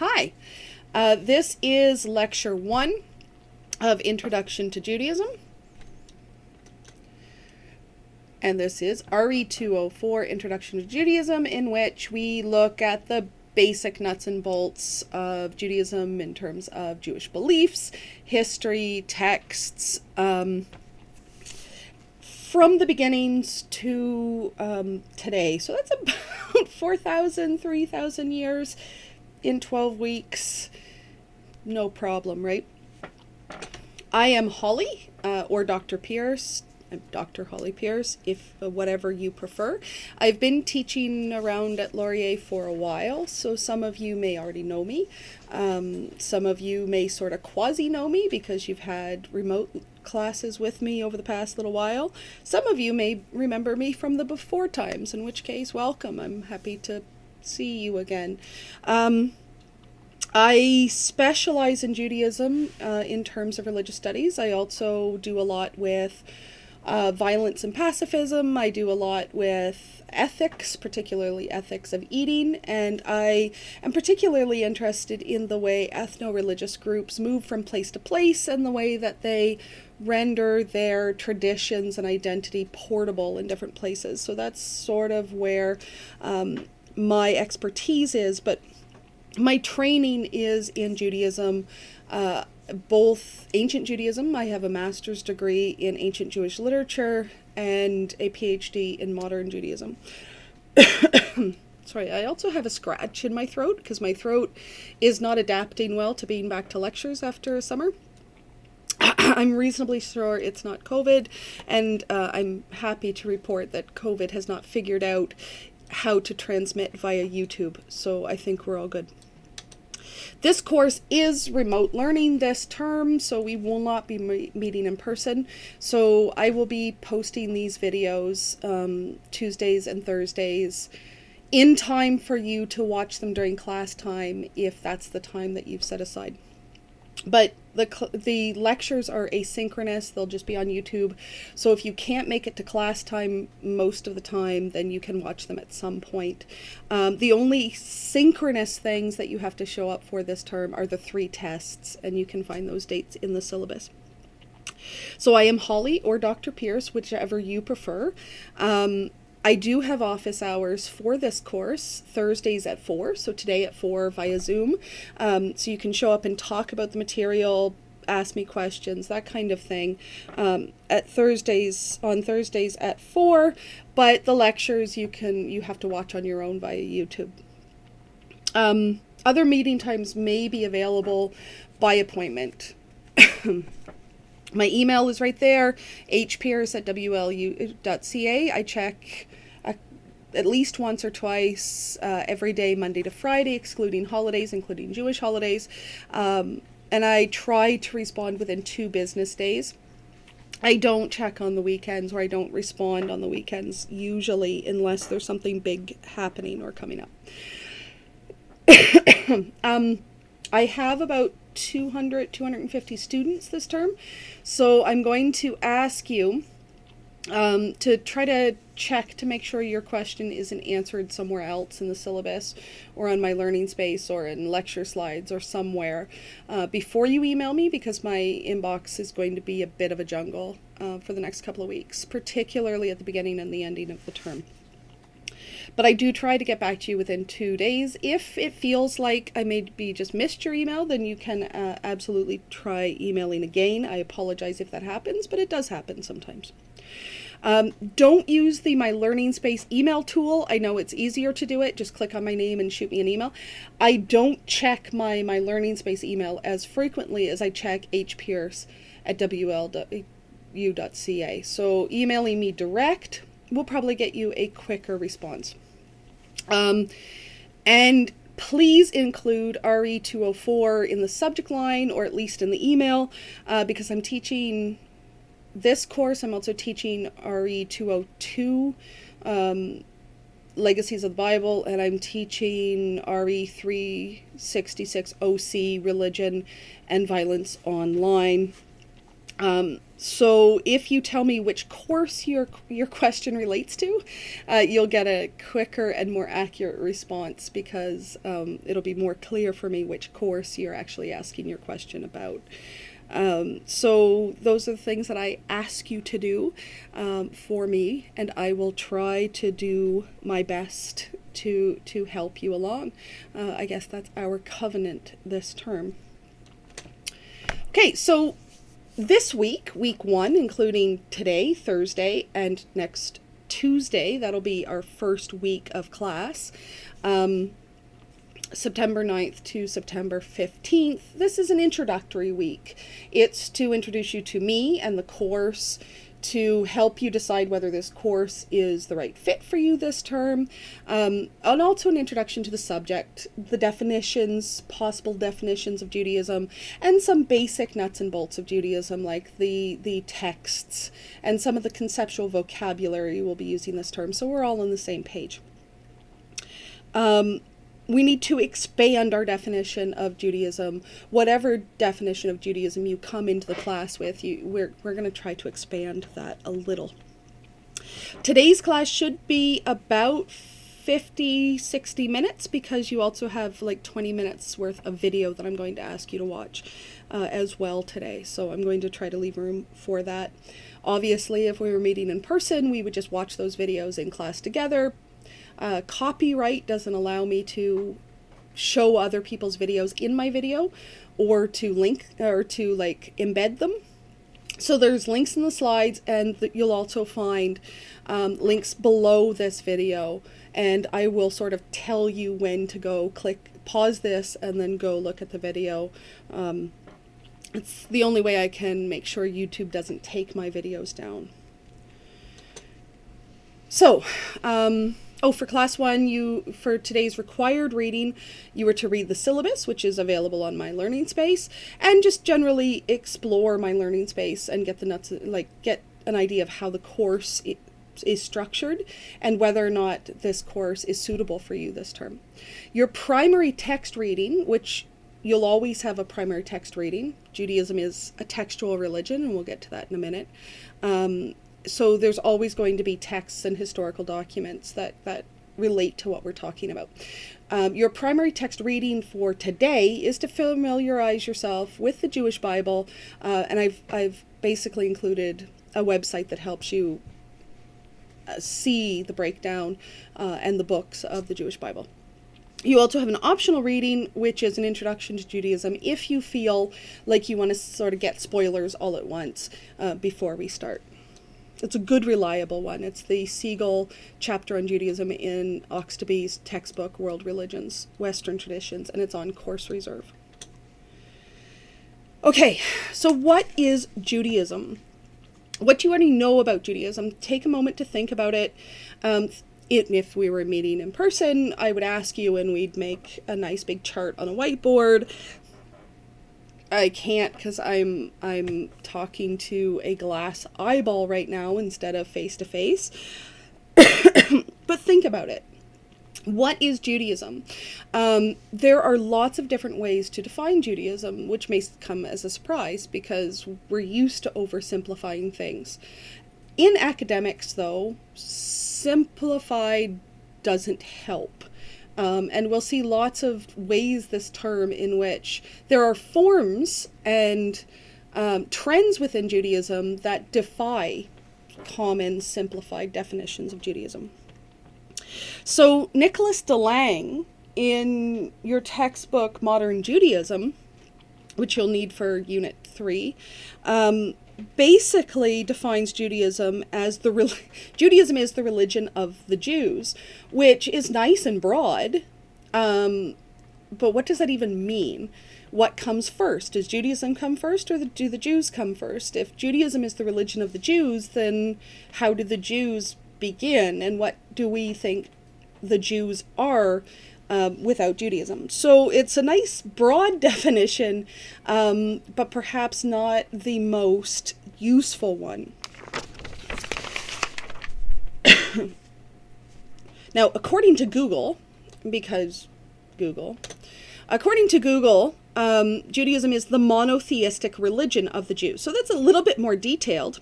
Hi, this is Lecture 1 of Introduction to Judaism, and this is RE204, Introduction to Judaism, in which we look at the basic nuts and bolts of Judaism in terms of Jewish beliefs, history, texts, from the beginnings to today. So that's about 4,000, 3,000 years in 12 weeks. No problem, right? I am Holly, or Dr. Pierce. I'm Dr. Holly Pierce, if whatever you prefer. I've been teaching around at Laurier for a while, so some of you may already know me. Some of you may sort of quasi-know me because you've had remote classes with me over the past little while. Some of you may remember me from the before times, in which case, welcome. I'm happy to see you again. I specialize in Judaism in terms of religious studies. I also do a lot with violence and pacifism. I do a lot with ethics, particularly ethics of eating, and I am particularly interested in the way ethno-religious groups move from place to place and the way that they render their traditions and identity portable in different places. So that's sort of where my expertise is, but my training is in Judaism, both ancient Judaism. I have a master's degree in ancient Jewish literature and a PhD in modern Judaism. Sorry, I also have a scratch in my throat because my throat is not adapting well to being back to lectures after summer. I'm reasonably sure it's not COVID, and I'm happy to report that COVID has not figured out how to transmit via YouTube, so I think we're all good. This course is remote learning this term, so we will not be meeting in person. So I will be posting these videos Tuesdays and Thursdays in time for you to watch them during class time if that's the time that you've set aside. But the lectures are asynchronous. They'll just be on YouTube. So if you can't make it to class time most of the time, then you can watch them at some point. The only synchronous things that you have to show up for this term are the 3 tests, and you can find those dates in the syllabus. So I am Holly or Dr. Pierce, whichever you prefer. I do have office hours for this course, Thursdays at 4, so today at 4 via Zoom. So you can show up and talk about the material, ask me questions, that kind of thing, on Thursdays at 4, but the lectures you have to watch on your own via YouTube. Other meeting times may be available by appointment. My email is right there, hpierce@wlu.ca. I check at least once or twice every day, Monday to Friday, excluding holidays, including Jewish holidays. And I try to respond within 2 business days. I don't check on the weekends, or I don't respond on the weekends usually unless there's something big happening or coming up. I have about 250 students this term, so I'm going to ask you to try to check to make sure your question isn't answered somewhere else in the syllabus or on my learning space or in lecture slides or somewhere before you email me, because my inbox is going to be a bit of a jungle for the next couple of weeks, particularly at the beginning and the ending of the term. But I do try to get back to you within 2 days. If it feels like I maybe just missed your email, then you can absolutely try emailing again. I apologize if that happens, but it does happen sometimes. Don't use the My Learning Space email tool. I know it's easier to do it. Just click on my name and shoot me an email. I don't check my Learning Space email as frequently as I check hpierce@wlu.ca. So emailing me direct will probably get you a quicker response. And please include RE204 in the subject line, or at least in the email, because I'm teaching this course. I'm also teaching RE202, Legacies of the Bible, and I'm teaching RE366 OC, Religion and Violence Online. So if you tell me which course your question relates to, you'll get a quicker and more accurate response, because it'll be more clear for me which course you're actually asking your question about. So those are the things that I ask you to do for me, and I will try to do my best to help you along. I guess that's our covenant this term. Okay, so this week, week 1, including today, Thursday, and next Tuesday, that'll be our first week of class, September 9th to September 15th. This is an introductory week. It's to introduce you to me and the course, to help you decide whether this course is the right fit for you this term, and also an introduction to the subject, the definitions, possible definitions of Judaism, and some basic nuts and bolts of Judaism, like the texts and some of the conceptual vocabulary we'll be using this term, so we're all on the same page. We need to expand our definition of Judaism. Whatever definition of Judaism you come into the class with, we're going to try to expand that a little. Today's class should be about 50-60 minutes, because you also have like 20 minutes worth of video that I'm going to ask you to watch as well today. So I'm going to try to leave room for that. Obviously, if we were meeting in person, we would just watch those videos in class together. Copyright doesn't allow me to show other people's videos in my video, or to link or to like embed them. So there's links in the slides, and you'll also find links below this video, and I will sort of tell you when to go pause this and then go look at the video. It's the only way I can make sure YouTube doesn't take my videos down. So, for class 1, for today's required reading, you were to read the syllabus, which is available on My Learning Space, and just generally explore My Learning Space and get get an idea of how the course is structured and whether or not this course is suitable for you this term. Your primary text reading, which you'll always have a primary text reading. Judaism is a textual religion, and we'll get to that in a minute. So there's always going to be texts and historical documents that relate to what we're talking about. Your primary text reading for today is to familiarize yourself with the Jewish Bible, and I've basically included a website that helps you see the breakdown and the books of the Jewish Bible. You also have an optional reading, which is an introduction to Judaism, if you feel like you want to sort of get spoilers all at once before we start. It's a good, reliable one. It's the Siegel chapter on Judaism in Oxtoby's textbook, World Religions, Western Traditions, and it's on course reserve. Okay, so what is Judaism? What do you already know about Judaism? Take a moment to think about it. If we were meeting in person, I would ask you, and we'd make a nice big chart on a whiteboard. I can't, because I'm talking to a glass eyeball right now instead of face to face. But think about it. What is Judaism? There are lots of different ways to define Judaism, which may come as a surprise because we're used to oversimplifying things. In academics, though, simplified doesn't help. And we'll see lots of ways this term in which there are forms and trends within Judaism that defy common simplified definitions of Judaism. So Nicholas DeLange, in your textbook Modern Judaism, which you'll need for Unit 3, basically defines Judaism as Judaism is the religion of the Jews, which is nice and broad, but what does that even mean? What comes first? Does Judaism come first, or do the Jews come first? If Judaism is the religion of the Jews, then how did the Jews begin, and what do we think the Jews are without Judaism? So it's a nice broad definition, but perhaps not the most useful one. Now, according to Google, because Google, According to Google, Judaism is the monotheistic religion of the Jews. So that's a little bit more detailed.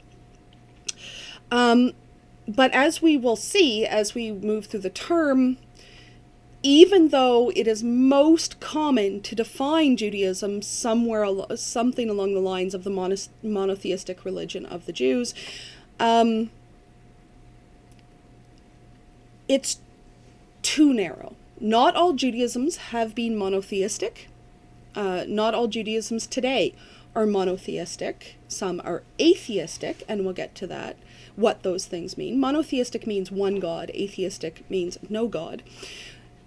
But as we will see as we move through the term, even though it is most common to define Judaism something along the lines of the monotheistic religion of the Jews, it's too narrow. Not all Judaisms have been monotheistic. Not all Judaisms today are monotheistic. Some are atheistic, and we'll get to that, what those things mean. Monotheistic means one God. Atheistic means no God.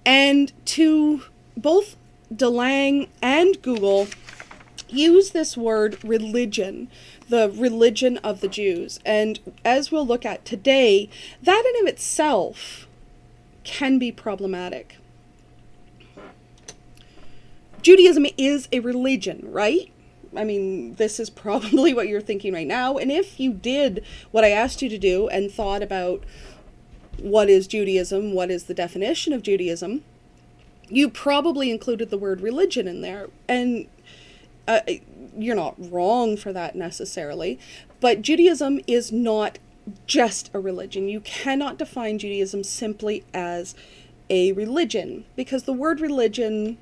And to both DeLange and Google use this word religion, the religion of the Jews. And as we'll look at today, that in of itself can be problematic. Judaism is a religion, right? I mean, this is probably what you're thinking right now. And if you did what I asked you to do and thought about what is Judaism, what is the definition of Judaism, you probably included the word religion in there. And you're not wrong for that necessarily. But Judaism is not just a religion. You cannot define Judaism simply as a religion, because the word religion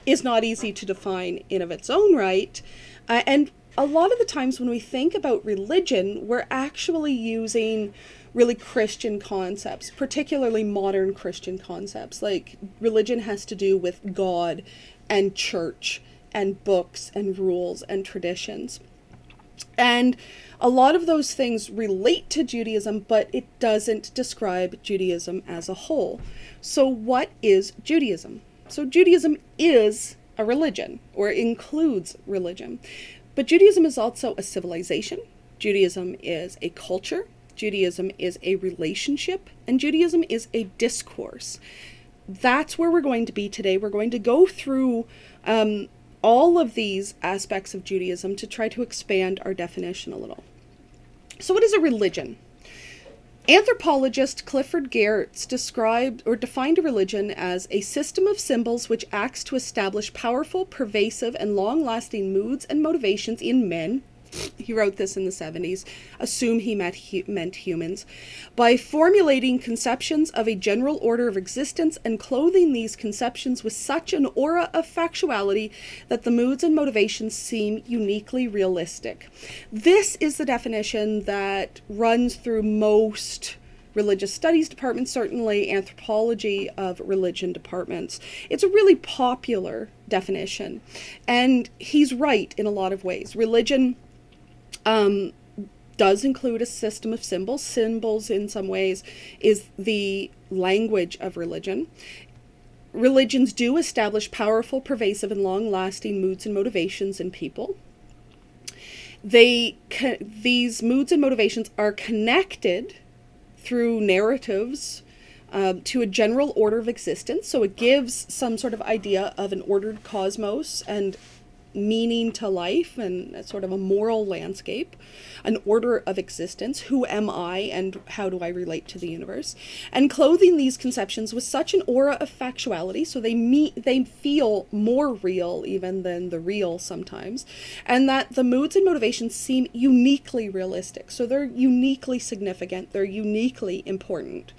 is not easy to define in of its own right. And a lot of the times when we think about religion, we're actually using really Christian concepts, particularly modern Christian concepts. Like religion has to do with God and church and books and rules and traditions. And a lot of those things relate to Judaism, but it doesn't describe Judaism as a whole. So what is Judaism? So Judaism is a religion, or includes religion. But Judaism is also a civilization. Judaism is a culture. Judaism is a relationship. And Judaism is a discourse. That's where we're going to be today. We're going to go through all of these aspects of Judaism to try to expand our definition a little. So what is a religion? Anthropologist Clifford Geertz described or defined a religion as a system of symbols which acts to establish powerful, pervasive, and long-lasting moods and motivations in men. He wrote this in the 70s. Assume he meant humans. By formulating conceptions of a general order of existence and clothing these conceptions with such an aura of factuality that the moods and motivations seem uniquely realistic. This is the definition that runs through most religious studies departments, certainly anthropology of religion departments. It's a really popular definition. And he's right in a lot of ways. Religion does include a system of symbols. Symbols, in some ways, is the language of religion. Religions do establish powerful, pervasive, and long-lasting moods and motivations in people. These moods and motivations are connected through narratives to a general order of existence. So it gives some sort of idea of an ordered cosmos and meaning to life and sort of a moral landscape, an order of existence. Who am I and how do I relate to the universe? And clothing these conceptions with such an aura of factuality, so they feel more real even than the real sometimes, and that the moods and motivations seem uniquely realistic. So they're uniquely significant, they're uniquely important.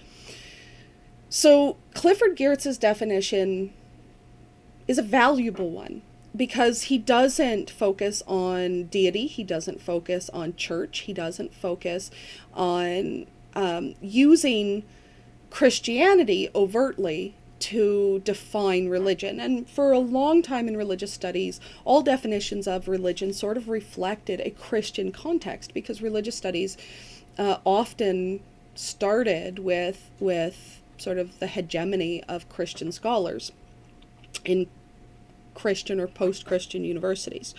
So Clifford Geertz's definition is a valuable one, because he doesn't focus on deity, he doesn't focus on church, he doesn't focus on using Christianity overtly to define religion. And for a long time in religious studies, all definitions of religion sort of reflected a Christian context, because religious studies often started with sort of the hegemony of Christian scholars in Christian or post-Christian universities.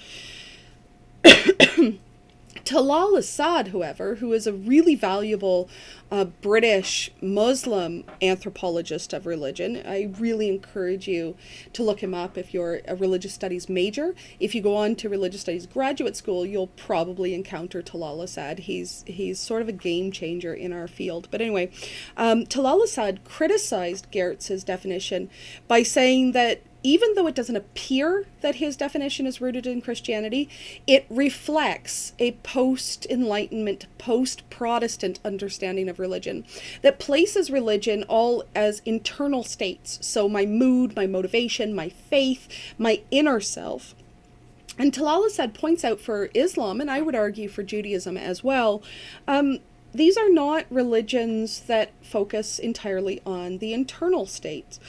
Talal Asad, however, who is a really valuable British Muslim anthropologist of religion, I really encourage you to look him up if you're a religious studies major. If you go on to religious studies graduate school, you'll probably encounter Talal Asad. He's sort of a game changer in our field. But anyway, Talal Asad criticized Geertz's definition by saying that even though it doesn't appear that his definition is rooted in Christianity, it reflects a post-Enlightenment, post-Protestant understanding of religion that places religion all as internal states. So my mood, my motivation, my faith, my inner self. And Talal Asad points out for Islam, and I would argue for Judaism as well, these are not religions that focus entirely on the internal states.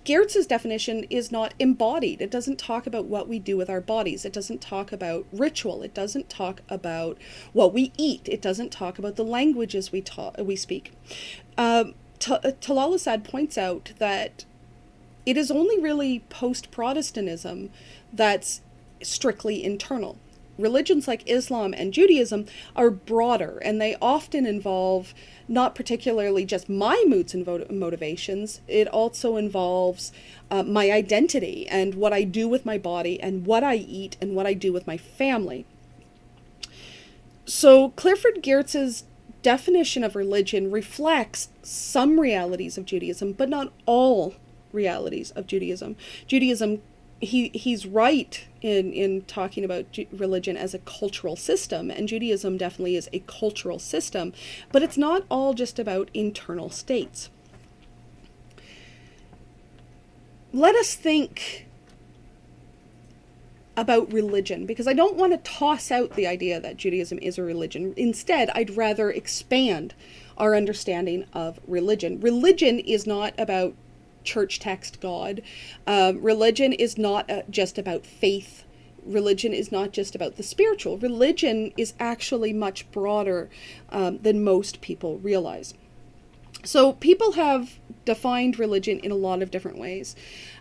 Geertz's definition is not embodied. It doesn't talk about what we do with our bodies. It doesn't talk about ritual. It doesn't talk about what we eat. It doesn't talk about the languages we speak. Talal Asad points out that it is only really post-Protestantism that's strictly internal. Religions like Islam and Judaism are broader, and they often involve not particularly just my moods and motivations. It also involves my identity and what I do with my body and what I eat and what I do with my family. So Clifford Geertz's definition of religion reflects some realities of Judaism, but not all realities of Judaism. He's right in talking about religion as a cultural system, and Judaism definitely is a cultural system, but it's not all just about internal states. Let us think about religion, because I don't want to toss out the idea that Judaism is a religion. Instead, I'd rather expand our understanding of religion. Religion is not about church text God. Religion is not just about faith. Religion is not just about the spiritual. Religion is actually much broader than most people realize. So people have defined religion in a lot of different ways.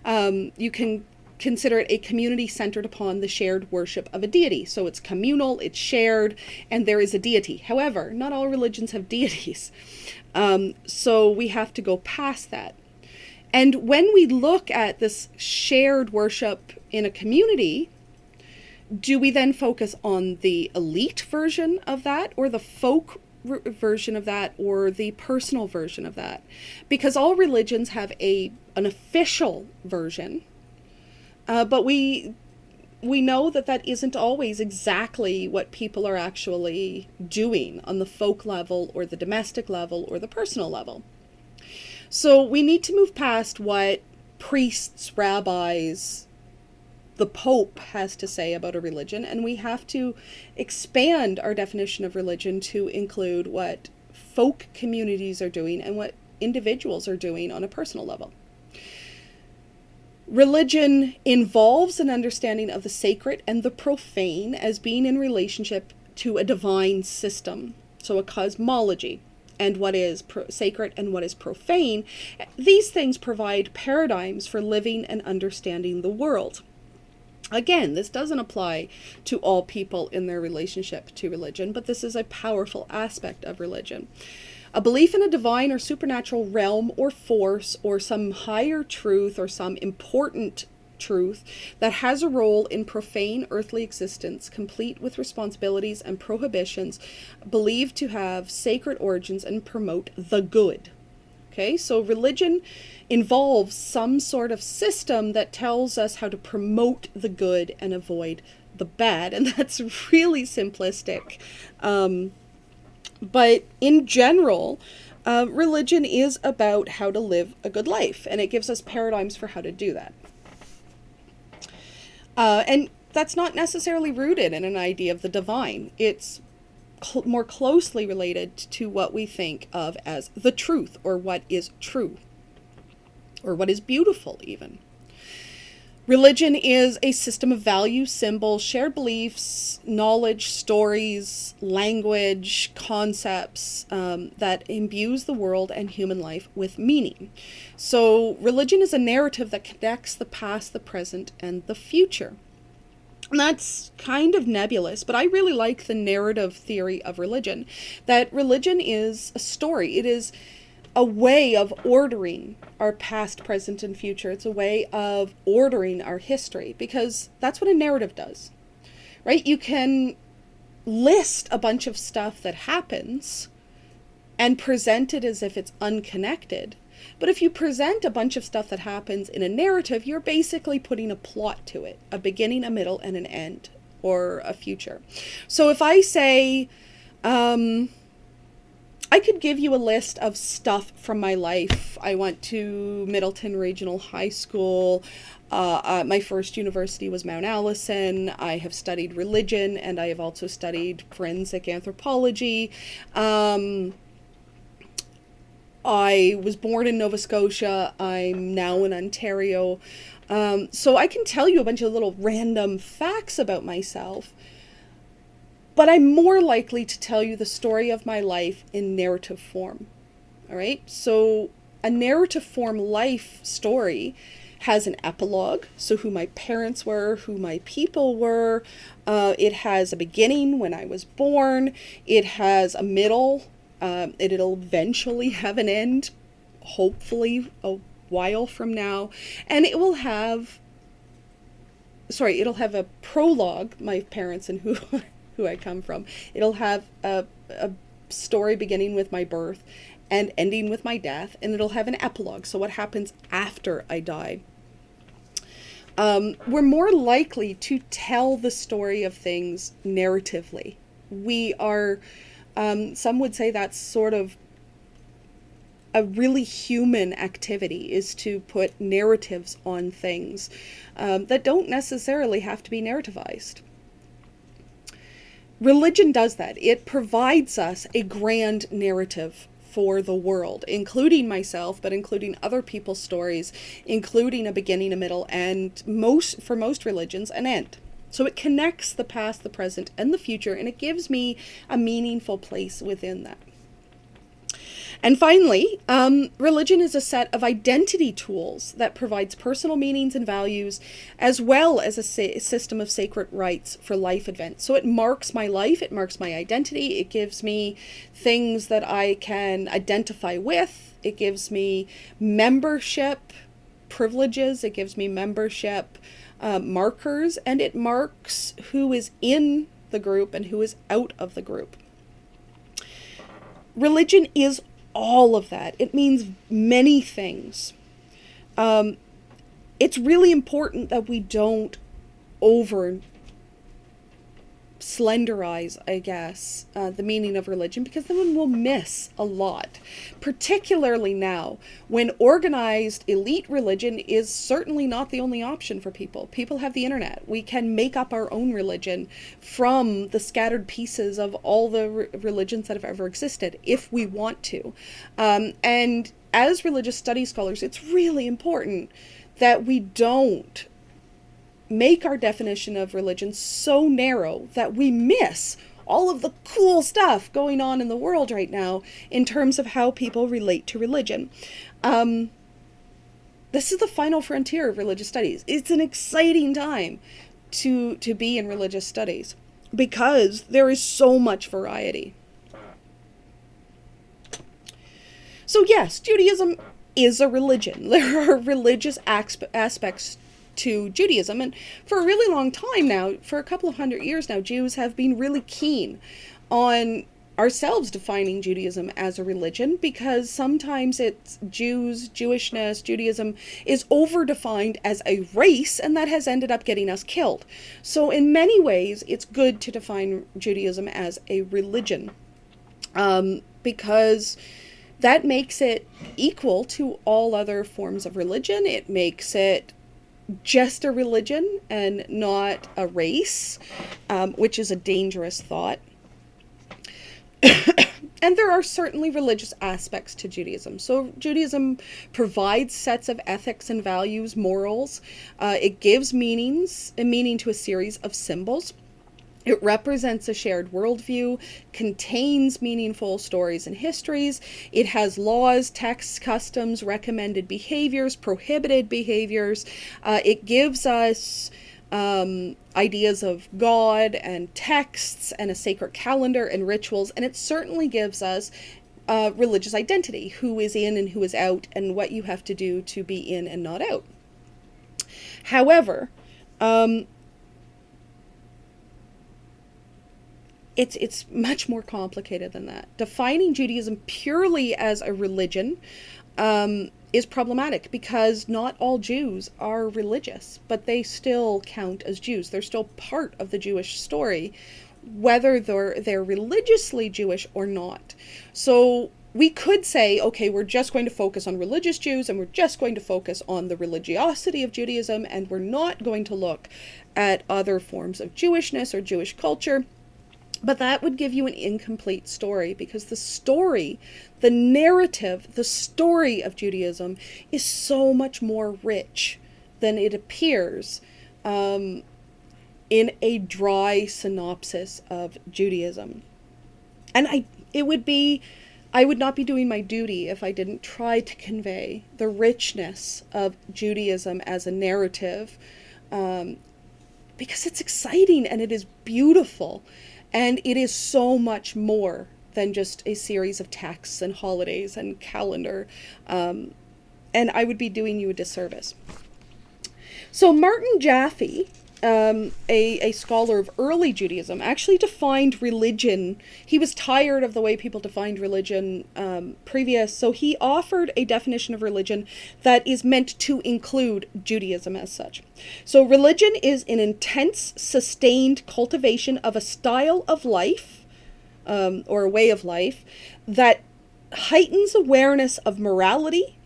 You can consider it a community centered upon the shared worship of a deity. So it's communal, it's shared, and there is a deity. However, not all religions have deities. So we have to go past that. And when we look at this shared worship in a community, do we then focus on the elite version of that, or the folk version of that, or the personal version of that? Because all religions have an official version, but we know that isn't always exactly what people are actually doing on the folk level, or the domestic level, or the personal level. So we need to move past what priests, rabbis, the Pope has to say about a religion, and we have to expand our definition of religion to include what folk communities are doing and what individuals are doing on a personal level. Religion involves an understanding of the sacred and the profane as being in relationship to a divine system, so a cosmology. And what is sacred and what is profane. These things provide paradigms for living and understanding the world. Again, this doesn't apply to all people in their relationship to religion, but this is a powerful aspect of religion. A belief in a divine or supernatural realm or force, or some higher truth, or some important truth that has a role in profane earthly existence, complete with responsibilities and prohibitions, believed to have sacred origins and promote the good. Okay, so religion involves some sort of system that tells us how to promote the good and avoid the bad, and that's really simplistic. But in general, religion is about how to live a good life, and it gives us paradigms for how to do that. And that's not necessarily rooted in an idea of the divine. It's more closely related to what we think of as the truth, or what is true, or what is beautiful even. Religion is a system of values, symbols, shared beliefs, knowledge, stories, language, concepts that imbues the world and human life with meaning. So religion is a narrative that connects the past, the present, and the future. And that's kind of nebulous, but I really like the narrative theory of religion, that religion is a story. It is a way of ordering our past, present, and future. It's a way of ordering our history, because that's what a narrative does, right? You can list a bunch of stuff that happens and present it as if it's unconnected, But if you present a bunch of stuff that happens in a narrative, you're basically putting a plot to it, a beginning, a middle, and an end, or a future. So if I say, I could give you a list of stuff from my life. I went to Middleton Regional High School. My first university was Mount Allison. I have studied religion, and I have also studied forensic anthropology. I was born in Nova Scotia. I'm now in Ontario. So I can tell you a bunch of little random facts about myself, but I'm more likely to tell you the story of my life in narrative form. All right? So a narrative form life story has an epilogue, so who my parents were, who my people were. It has a beginning when I was born. It has a middle. It'll eventually have an end, hopefully a while from now. And it will have, it'll have a prologue, my parents and who I come from. It'll have a story beginning with my birth and ending with my death, and it'll have an epilogue, so what happens after I die. We're more likely to tell the story of things narratively. We are, some would say that's sort of a really human activity, is to put narratives on things that don't necessarily have to be narrativized. Religion does that. It provides us a grand narrative for the world, including myself, but including other people's stories, including a beginning, a middle, and for most religions, an end. So it connects the past, the present, and the future, and it gives me a meaningful place within that. And finally, religion is a set of identity tools that provides personal meanings and values, as well as a system of sacred rites for life events. So it marks my life, it marks my identity, it gives me things that I can identify with, it gives me membership privileges, it gives me membership markers, and it marks who is in the group and who is out of the group. Religion is all of that. It means many things. It's really important that we don't over slenderize, I guess, the meaning of religion, because then we'll miss a lot, particularly now when organized elite religion is certainly not the only option for people. People have the internet. We can make up our own religion from the scattered pieces of all the religions that have ever existed if we want to. And as religious studies scholars, it's really important that we don't make our definition of religion so narrow that we miss all of the cool stuff going on in the world right now in terms of how people relate to religion. This is the final frontier of religious studies. It's an exciting time to be in religious studies because there is so much variety. So yes, Judaism is a religion. There are religious aspects to Judaism, and for a really long time now, for a couple of 100 years now, Jews have been really keen on ourselves defining Judaism as a religion, because sometimes it's Jewishness, Judaism is over-defined as a race, and that has ended up getting us killed. So in many ways, it's good to define Judaism as a religion, because that makes it equal to all other forms of religion. It makes it just a religion and not a race, which is a dangerous thought. And there are certainly religious aspects to Judaism. So Judaism provides sets of ethics and values, morals. It gives meaning to a series of symbols. It represents a shared worldview, contains meaningful stories and histories. It has laws, texts, customs, recommended behaviors, prohibited behaviors. It gives us ideas of God and texts and a sacred calendar and rituals. And it certainly gives us religious identity, who is in and who is out, and what you have to do to be in and not out. However, it's much more complicated than that. Defining Judaism purely as a religion is problematic because not all Jews are religious, but they still count as Jews. They're still part of the Jewish story, whether they're religiously Jewish or not. So we could say, okay, we're just going to focus on religious Jews and we're just going to focus on the religiosity of Judaism, and we're not going to look at other forms of Jewishness or Jewish culture. But that would give you an incomplete story, because the story, the narrative, the story of Judaism is so much more rich than it appears in a dry synopsis of Judaism. And I would not be doing my duty if I didn't try to convey the richness of Judaism as a narrative, because it's exciting and it is beautiful. And it is so much more than just a series of texts and holidays and calendar. And I would be doing you a disservice. So Martin Jaffe, a scholar of early Judaism, actually defined religion. He was tired of the way people defined religion previous, so he offered a definition of religion that is meant to include Judaism as such. So religion is an intense, sustained cultivation of a style of life, or a way of life, that heightens awareness of morality,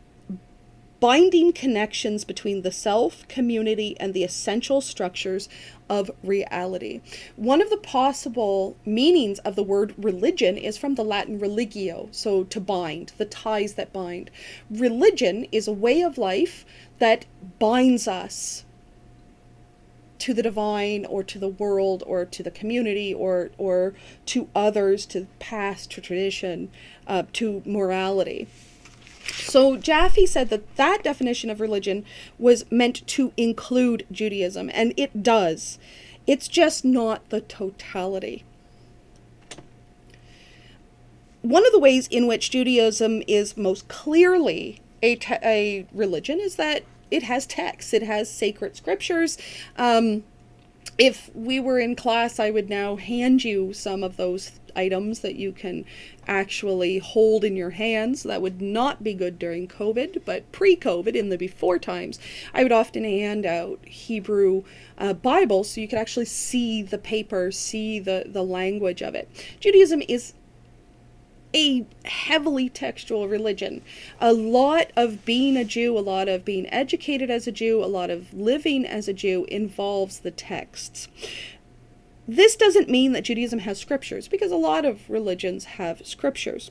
binding connections between the self, community, and the essential structures of reality. One of the possible meanings of the word religion is from the Latin religio, so to bind, the ties that bind. Religion is a way of life that binds us to the divine, or to the world, or to the community, or to others, to past, to tradition, to morality. So Jaffe said that definition of religion was meant to include Judaism, and it does. It's just not the totality. One of the ways in which Judaism is most clearly a religion is that it has texts. It has sacred scriptures. If we were in class, I would now hand you some of those items that you can actually hold in your hands. That would not be good during COVID, but pre-COVID, in the before times, I would often hand out Hebrew Bibles so you could actually see the paper, see the language of it. Judaism is a heavily textual religion. A lot of being a Jew, a lot of being educated as a Jew, a lot of living as a Jew involves the texts. This doesn't mean that Judaism has scriptures, because a lot of religions have scriptures.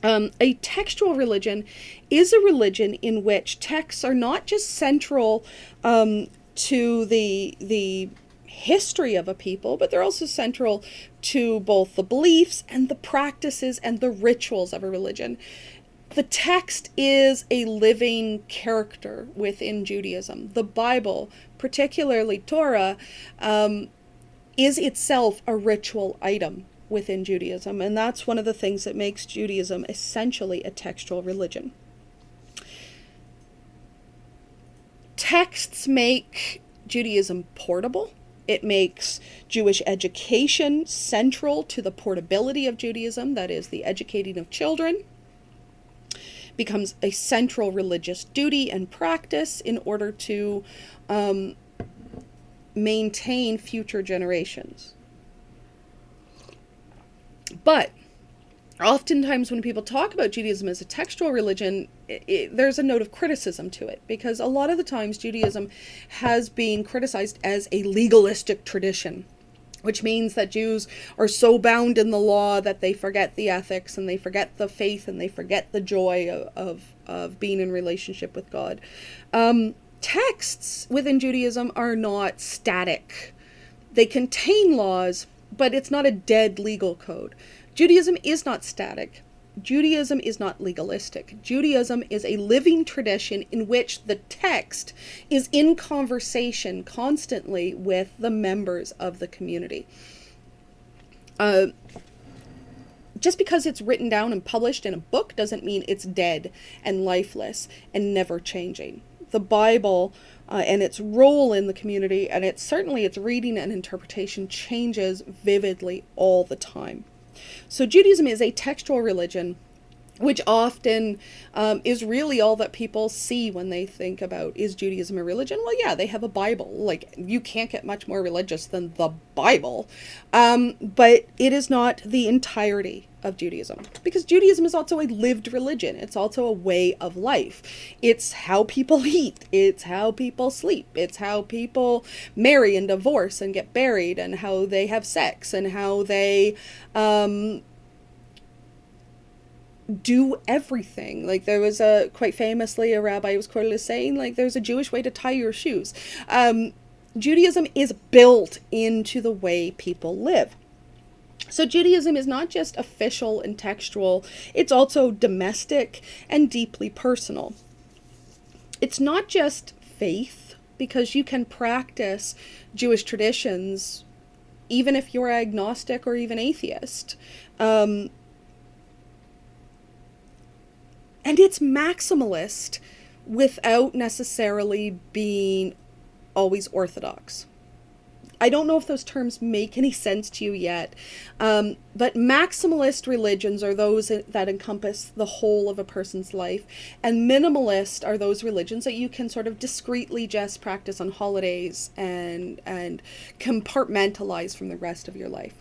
A textual religion is a religion in which texts are not just central to the history of a people, but they're also central to both the beliefs and the practices and the rituals of a religion. The text is a living character within Judaism. The Bible, particularly Torah, is itself a ritual item within Judaism, and that's one of the things that makes Judaism essentially a textual religion. Texts make Judaism portable. It makes Jewish education central to the portability of Judaism, that is, the educating of children. Becomes a central religious duty and practice in order to maintain future generations. But oftentimes when people talk about Judaism as a textual religion, there's a note of criticism to it, because a lot of the times Judaism has been criticized as a legalistic tradition, which means that Jews are so bound in the law that they forget the ethics and they forget the faith and they forget the joy of being in relationship with God. Texts within Judaism are not static. They contain laws, but it's not a dead legal code. Judaism is not static. Judaism is not legalistic. Judaism is a living tradition in which the text is in conversation constantly with the members of the community. Just because it's written down and published in a book doesn't mean it's dead and lifeless and never changing. The Bible and its role in the community, and its reading and interpretation, changes vividly all the time. So Judaism is a textual religion which often is really all that people see when they think about, is Judaism a religion? Well, yeah, they have a Bible. Like, you can't get much more religious than the Bible. But it is not the entirety of Judaism, because Judaism is also a lived religion. It's also a way of life. It's how people eat. It's how people sleep. It's how people marry and divorce and get buried, and how they have sex, and how they do everything. Like, there was quite famously, a rabbi was quoted as saying, like, there's a Jewish way to tie your shoes. Judaism is built into the way people live. So Judaism is not just official and textual, it's also domestic and deeply personal. It's not just faith, because you can practice Jewish traditions even if you're agnostic or even atheist. And it's maximalist without necessarily being always orthodox. I don't know if those terms make any sense to you yet, but maximalist religions are those that encompass the whole of a person's life, and minimalist are those religions that you can sort of discreetly just practice on holidays and compartmentalize from the rest of your life.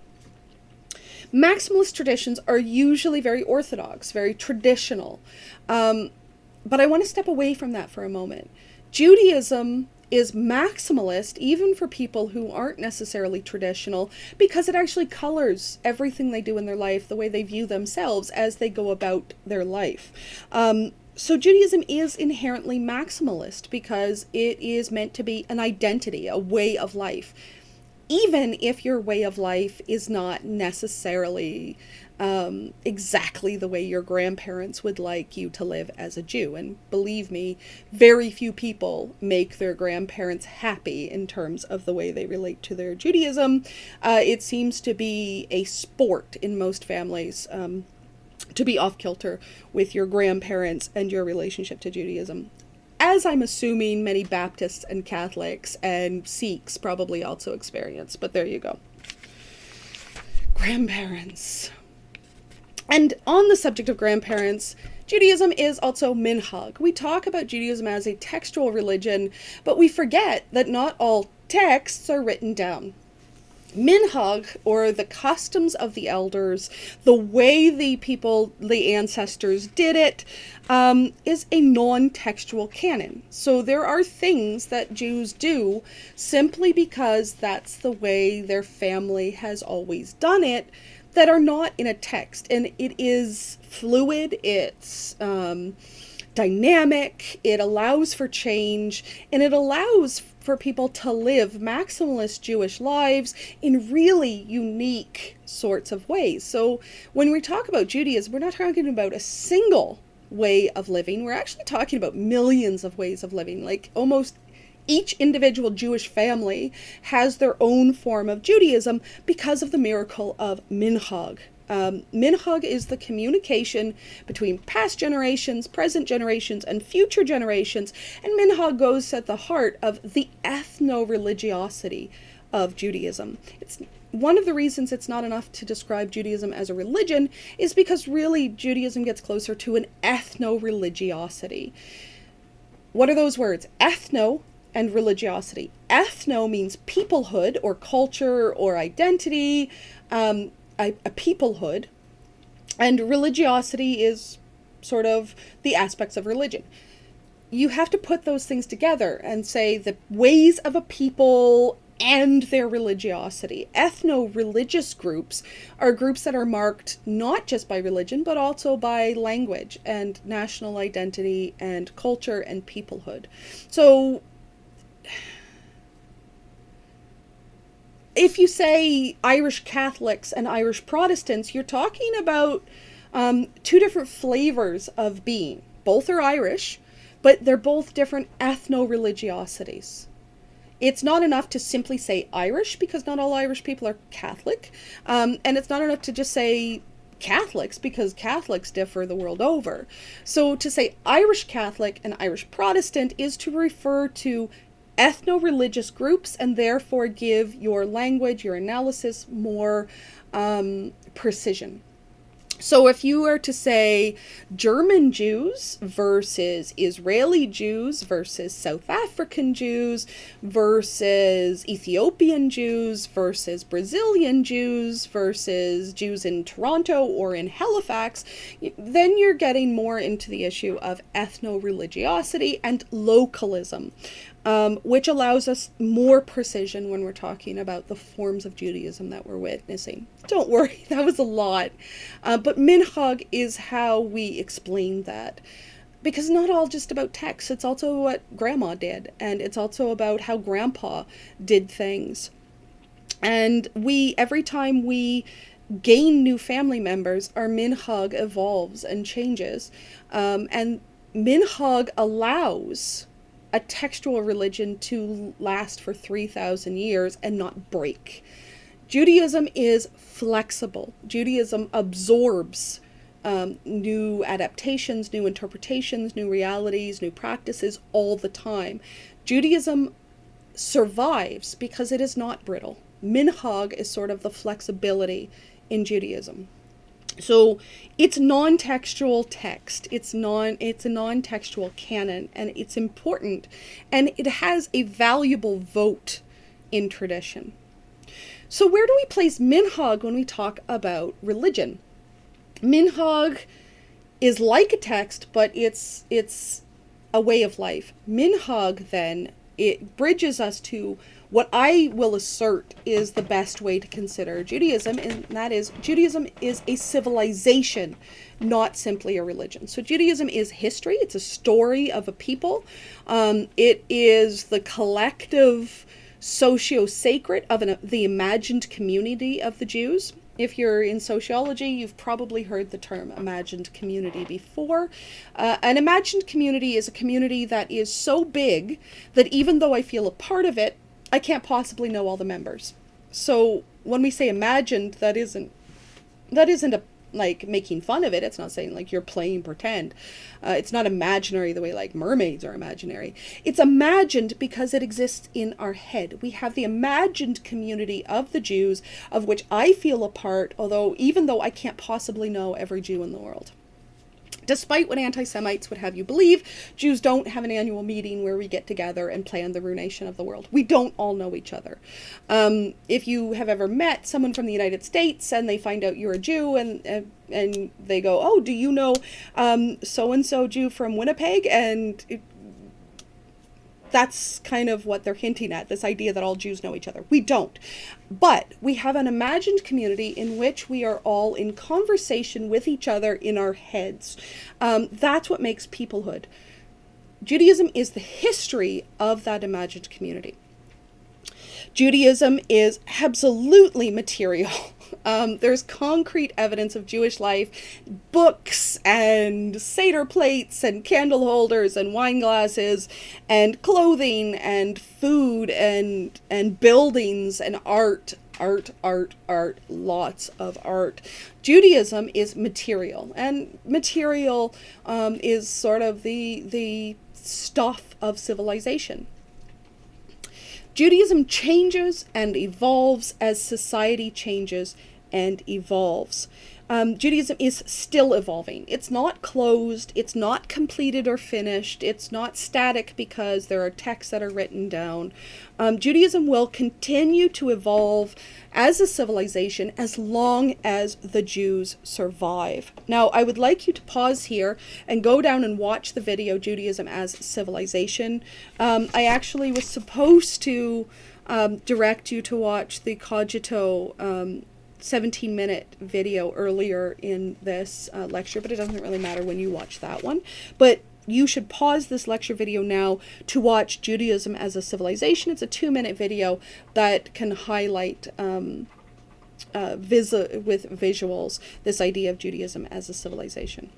Maximalist traditions are usually very orthodox, very traditional. But I want to step away from that for a moment. Judaism is maximalist even for people who aren't necessarily traditional, because it actually colors everything they do in their life, the way they view themselves as they go about their life. So Judaism is inherently maximalist because it is meant to be an identity, a way of life. Even if your way of life is not necessarily exactly the way your grandparents would like you to live as a Jew. And believe me, very few people make their grandparents happy in terms of the way they relate to their Judaism. It seems to be a sport in most families to be off kilter with your grandparents and your relationship to Judaism, as I'm assuming many Baptists and Catholics and Sikhs probably also experience. But there you go. Grandparents. And on the subject of grandparents, Judaism is also minhag. We talk about Judaism as a textual religion, but we forget that not all texts are written down. Minhag, or the customs of the elders, the way the ancestors did it, is a non-textual canon. So there are things that Jews do simply because that's the way their family has always done it, that are not in a text. And it is fluid, it's dynamic, it allows for change, and it allows for people to live maximalist Jewish lives in really unique sorts of ways. So when we talk about Judaism, we're not talking about a single way of living. We're actually talking about millions of ways of living. Like, almost each individual Jewish family has their own form of Judaism because of the miracle of minhag. Minhag is the communication between past generations, present generations, and future generations, and minhag goes at the heart of the ethno-religiosity of Judaism. It's one of the reasons it's not enough to describe Judaism as a religion is because really Judaism gets closer to an ethno-religiosity. What are those words? Ethno and religiosity. Ethno means peoplehood or culture or identity, a peoplehood, and religiosity is sort of the aspects of religion. You have to put those things together and say the ways of a people and their religiosity. Ethno-religious groups are groups that are marked not just by religion, but also by language and national identity and culture and peoplehood. So if you say Irish Catholics and Irish Protestants, you're talking about two different flavors of being. Both are Irish, but they're both different ethno-religiosities. It's not enough to simply say Irish, because not all Irish people are Catholic. And it's not enough to just say Catholics, because Catholics differ the world over. So to say Irish Catholic and Irish Protestant is to refer to ethno-religious groups, and therefore give your language, your analysis, more precision. So if you were to say German Jews versus Israeli Jews versus South African Jews versus Ethiopian Jews versus Brazilian Jews versus Jews in Toronto or in Halifax, then you're getting more into the issue of ethno-religiosity and localism. Which allows us more precision when we're talking about the forms of Judaism that we're witnessing. Don't worry, that was a lot. But minhag is how we explain that. Because not all just about text, it's also what grandma did, and it's also about how grandpa did things. And every time we gain new family members, our minhag evolves and changes. And minhag allows a textual religion to last for 3,000 years and not break. Judaism is flexible. Judaism absorbs new adaptations, new interpretations, new realities, new practices all the time. Judaism survives because it is not brittle. Minhag is sort of the flexibility in Judaism. So it's non-textual text. It's a non-textual canon, and it's important, and it has a valuable vote in tradition. So where do we place minhag when we talk about religion? Minhag is like a text, but it's a way of life. Minhag, then, it bridges us to what I will assert is the best way to consider Judaism, and that is Judaism is a civilization, not simply a religion. So Judaism is history. It's a story of a people. It is the collective socio-sacred of the imagined community of the Jews. If you're in sociology, you've probably heard the term imagined community before. An imagined community is a community that is so big that even though I feel a part of it, I can't possibly know all the members. So when we say imagined, that isn't like making fun of it. It's not saying like you're playing pretend. It's not imaginary the way like mermaids are imaginary. It's imagined because it exists in our head. We have the imagined community of the Jews, of which I feel a part, even though I can't possibly know every Jew in the world. Despite what anti-Semites would have you believe, Jews don't have an annual meeting where we get together and plan the ruination of the world. We don't all know each other. If you have ever met someone from the United States and they find out you're a Jew and they go, oh, do you know so-and-so Jew from Winnipeg? And that's kind of what they're hinting at, this idea that all Jews know each other. We don't. But we have an imagined community in which we are all in conversation with each other in our heads. That's what makes peoplehood. Judaism is the history of that imagined community. Judaism is absolutely material. There's concrete evidence of Jewish life, books and Seder plates and candle holders and wine glasses and clothing and food and buildings and art, lots of art. Judaism is material, and material is sort of the stuff of civilization. Judaism changes and evolves as society changes and evolves. Judaism is still evolving. It's not closed. It's not completed or finished. It's not static because there are texts that are written down. Judaism will continue to evolve as a civilization as long as the Jews survive. Now, I would like you to pause here and go down and watch the video, Judaism as Civilization. I actually was supposed to direct you to watch the Cogito 17-minute video earlier in this lecture, but it doesn't really matter when you watch that one. But you should pause this lecture video now to watch Judaism as a Civilization. It's a 2-minute video that can highlight with visuals this idea of Judaism as a civilization.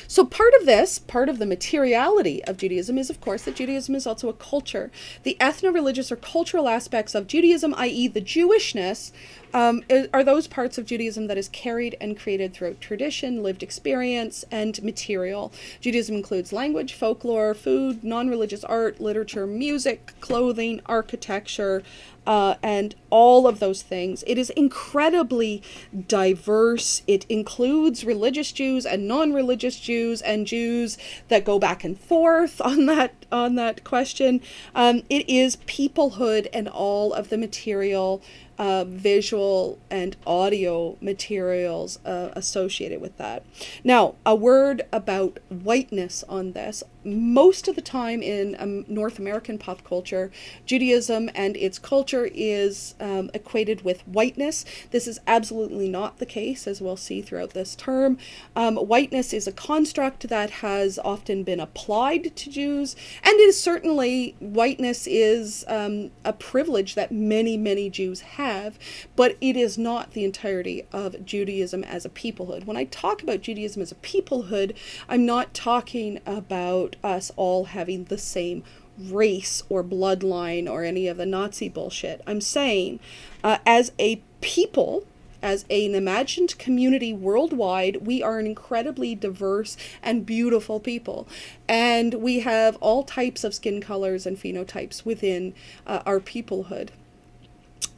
So part of the materiality of Judaism is, of course, that Judaism is also a culture. The ethno-religious or cultural aspects of Judaism, i.e. the Jewishness, are those parts of Judaism that is carried and created throughout tradition, lived experience, and material. Judaism includes language, folklore, food, non-religious art, literature, music, clothing, architecture, and all of those things. It is incredibly diverse. It includes religious Jews and non-religious Jews and Jews that go back and forth on that question. It is peoplehood and all of the material, visual and audio materials associated with that. Now, a word about whiteness on this. Most of the time in North American pop culture, Judaism and its culture is equated with whiteness. This is absolutely not the case, as we'll see throughout this term. Whiteness is a construct that has often been applied to Jews, and it is certainly, whiteness is a privilege that many, many Jews have, but it is not the entirety of Judaism as a peoplehood. When I talk about Judaism as a peoplehood, I'm not talking about us all having the same race or bloodline or any of the Nazi bullshit. I'm saying as a people, as an imagined community worldwide, we are an incredibly diverse and beautiful people. And we have all types of skin colors and phenotypes within our peoplehood.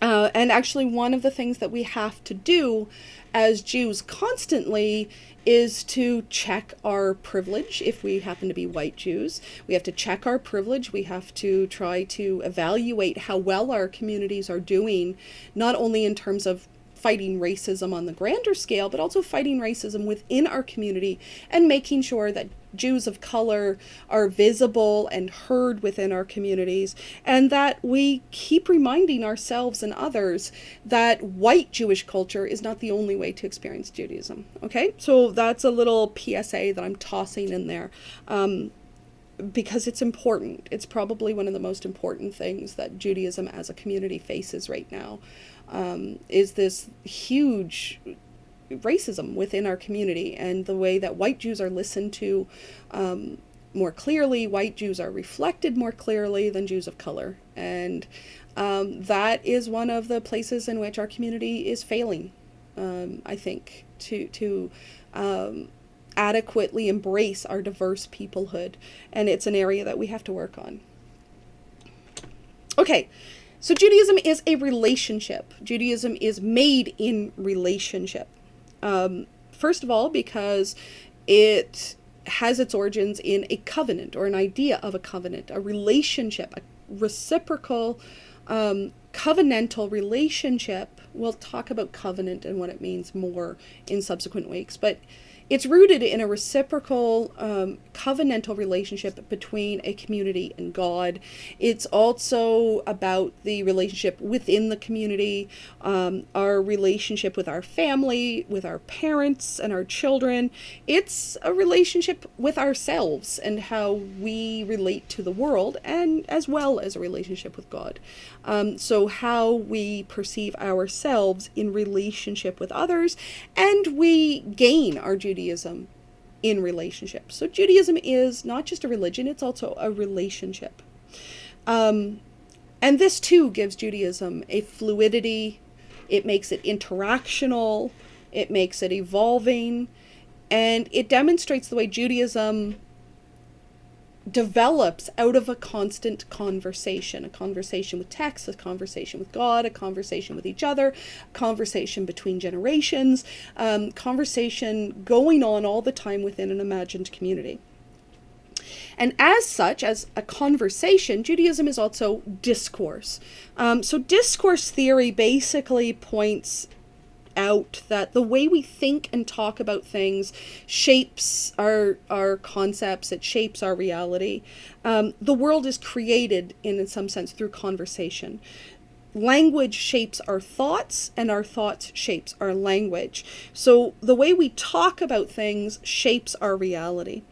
And actually, one of the things that we have to do as Jews constantly is to check our privilege. If we happen to be white Jews, we have to check our privilege. We have to try to evaluate how well our communities are doing, not only in terms of fighting racism on the grander scale, but also fighting racism within our community and making sure that Jews of color are visible and heard within our communities, and that we keep reminding ourselves and others that white Jewish culture is not the only way to experience Judaism. Okay, so that's a little PSA that I'm tossing in there. Because it's important. It's probably one of the most important things that Judaism as a community faces right now, is this huge racism within our community, and the way that white Jews are listened to more clearly. White Jews are reflected more clearly than Jews of color. And that is one of the places in which our community is failing, I think, to adequately embrace our diverse peoplehood. And it's an area that we have to work on. Okay, so Judaism is a relationship. Judaism is made in relationship. First of all, because it has its origins in a covenant, or an idea of a covenant, a relationship, a reciprocal, covenantal relationship. We'll talk about covenant and what it means more in subsequent weeks, but it's rooted in a reciprocal, covenantal relationship between a community and God. It's also about the relationship within the community, our relationship with our family, with our parents and our children. It's a relationship with ourselves and how we relate to the world, and as well as a relationship with God. So how we perceive ourselves in relationship with others, and we gain our Judaism in relationship. So Judaism is not just a religion, it's also a relationship. And this too gives Judaism a fluidity. It makes it interactional, it makes it evolving, and it demonstrates the way Judaism develops out of a constant conversation, a conversation with text, a conversation with God, a conversation with each other, a conversation between generations, conversation going on all the time within an imagined community. And as such, as a conversation, Judaism is also discourse. So discourse theory basically points out that the way we think and talk about things shapes our concepts, it shapes our reality. The world is created in some sense through conversation. Language shapes our thoughts, and our thoughts shapes our language. So the way we talk about things shapes our reality.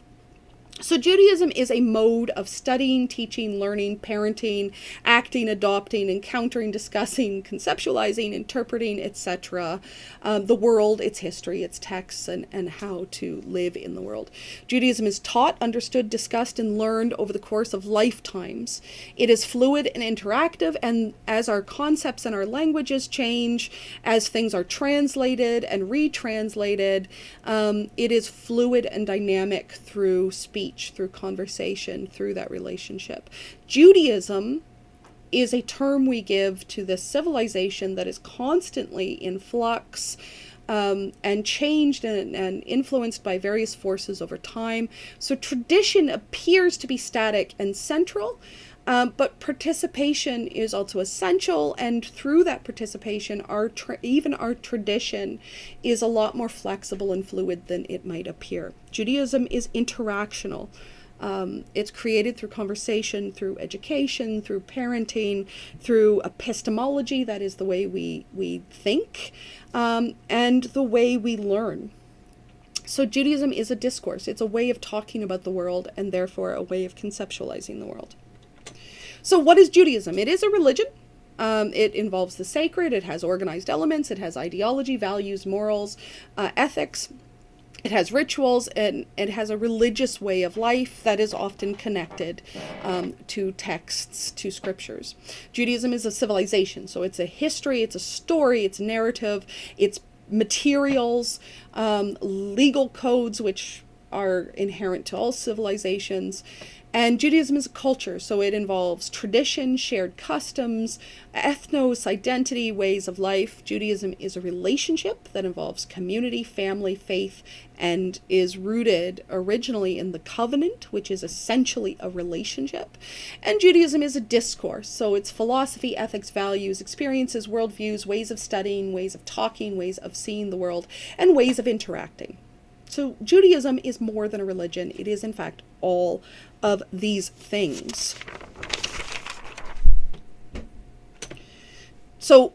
So Judaism is a mode of studying, teaching, learning, parenting, acting, adopting, encountering, discussing, conceptualizing, interpreting, etc. The world, its history, its texts, and how to live in the world. Judaism is taught, understood, discussed, and learned over the course of lifetimes. It is fluid and interactive, and as our concepts and our languages change, as things are translated and retranslated, it is fluid and dynamic through speech, through conversation, through that relationship. Judaism is a term we give to this civilization that is constantly in flux, and changed and influenced by various forces over time. So tradition appears to be static and central, but participation is also essential, and through that participation, even our tradition is a lot more flexible and fluid than it might appear. Judaism is interactional. It's created through conversation, through education, through parenting, through epistemology, that is the way we think, and the way we learn. So Judaism is a discourse. It's a way of talking about the world, and therefore a way of conceptualizing the world. So what is Judaism? It is a religion. It involves the sacred. It has organized elements. It has ideology, values, morals, ethics. It has rituals, and it has a religious way of life that is often connected to texts, to scriptures. Judaism is a civilization, so it's a history, it's a story, it's narrative, it's materials, legal codes, which are inherent to all civilizations. And Judaism is a culture, so it involves tradition, shared customs, ethnos, identity, ways of life. Judaism is a relationship that involves community, family, faith, and is rooted originally in the covenant, which is essentially a relationship. And Judaism is a discourse, so it's philosophy, ethics, values, experiences, worldviews, ways of studying, ways of talking, ways of seeing the world, and ways of interacting. So Judaism is more than a religion. It is, in fact, all of these things. So,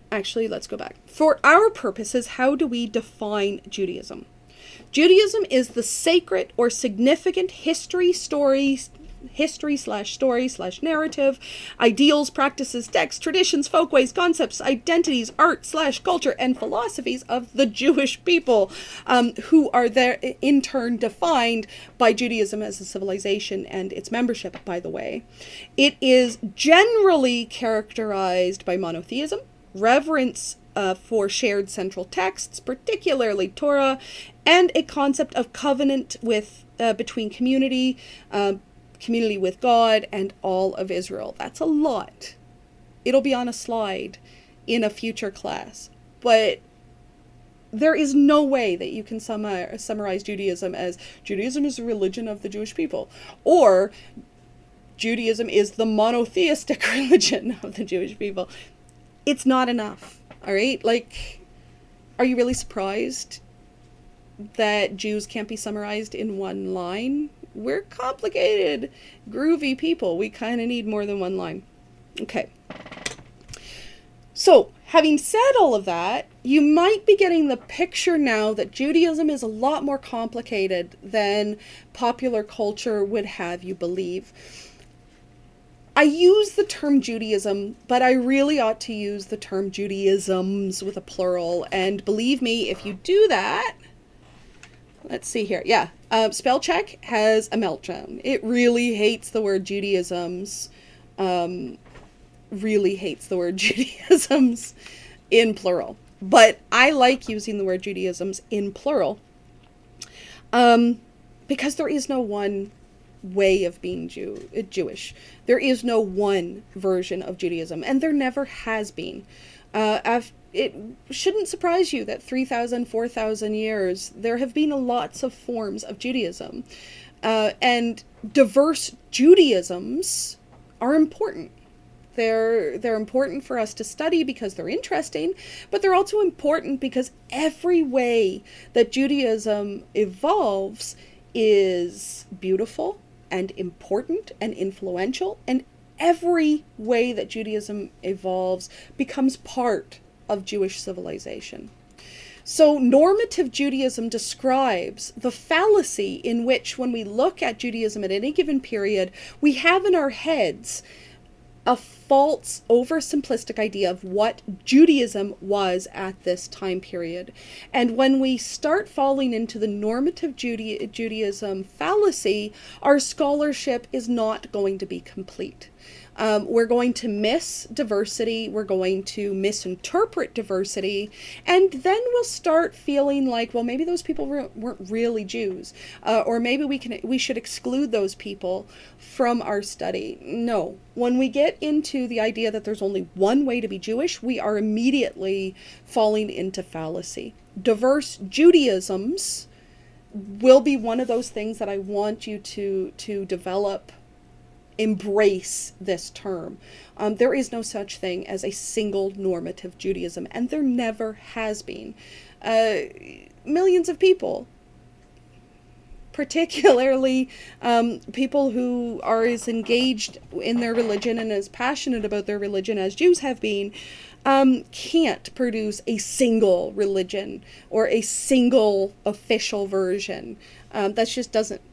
actually, let's go back. For our purposes, how do we define Judaism? Judaism is the sacred or significant history slash narrative, ideals, practices, texts, traditions, folkways, concepts, identities, art slash culture, and philosophies of the Jewish people, who are there in turn defined by Judaism as a civilization and its membership, by the way. It is generally characterized by monotheism, reverence for shared central texts, particularly Torah, and a concept of covenant with between community with God and all of Israel. That's a lot. It'll be on a slide in a future class. But there is no way that you can summarize Judaism as Judaism is the religion of the Jewish people, or Judaism is the monotheistic religion of the Jewish people. It's not enough. All right? Like, are you really surprised that Jews can't be summarized in one line? We're complicated, groovy people. We kind of need more than one line. Okay. So, having said all of that, you might be getting the picture now that Judaism is a lot more complicated than popular culture would have you believe. I use the term Judaism, but I really ought to use the term Judaisms with a plural. And believe me, if you do that, let's see here. Yeah. Spell check has a meltdown. It really hates the word Judaisms. Really hates the word Judaisms in plural. But I like using the word Judaisms in plural because there is no one way of being Jewish. There is no one version of Judaism, and there never has been. It shouldn't surprise you that 3,000, 4,000 years, there have been lots of forms of Judaism. And diverse Judaisms are important. They're important for us to study because they're interesting, but they're also important because every way that Judaism evolves is beautiful and important and influential, and every way that Judaism evolves becomes part of Jewish civilization. So normative Judaism describes the fallacy in which, when we look at Judaism at any given period, we have in our heads a false, oversimplistic idea of what Judaism was at this time period. And when we start falling into the normative Judaism fallacy, our scholarship is not going to be complete. We're going to miss diversity, we're going to misinterpret diversity, and then we'll start feeling like, well, maybe those people weren't really Jews, or maybe we should exclude those people from our study. No. When we get into the idea that there's only one way to be Jewish, we are immediately falling into fallacy. Diverse Judaisms will be one of those things that I want you to develop. Embrace this term. There is no such thing as a single normative Judaism, and there never has been. Millions of people, particularly people who are as engaged in their religion and as passionate about their religion as Jews have been, can't produce a single religion or a single official version.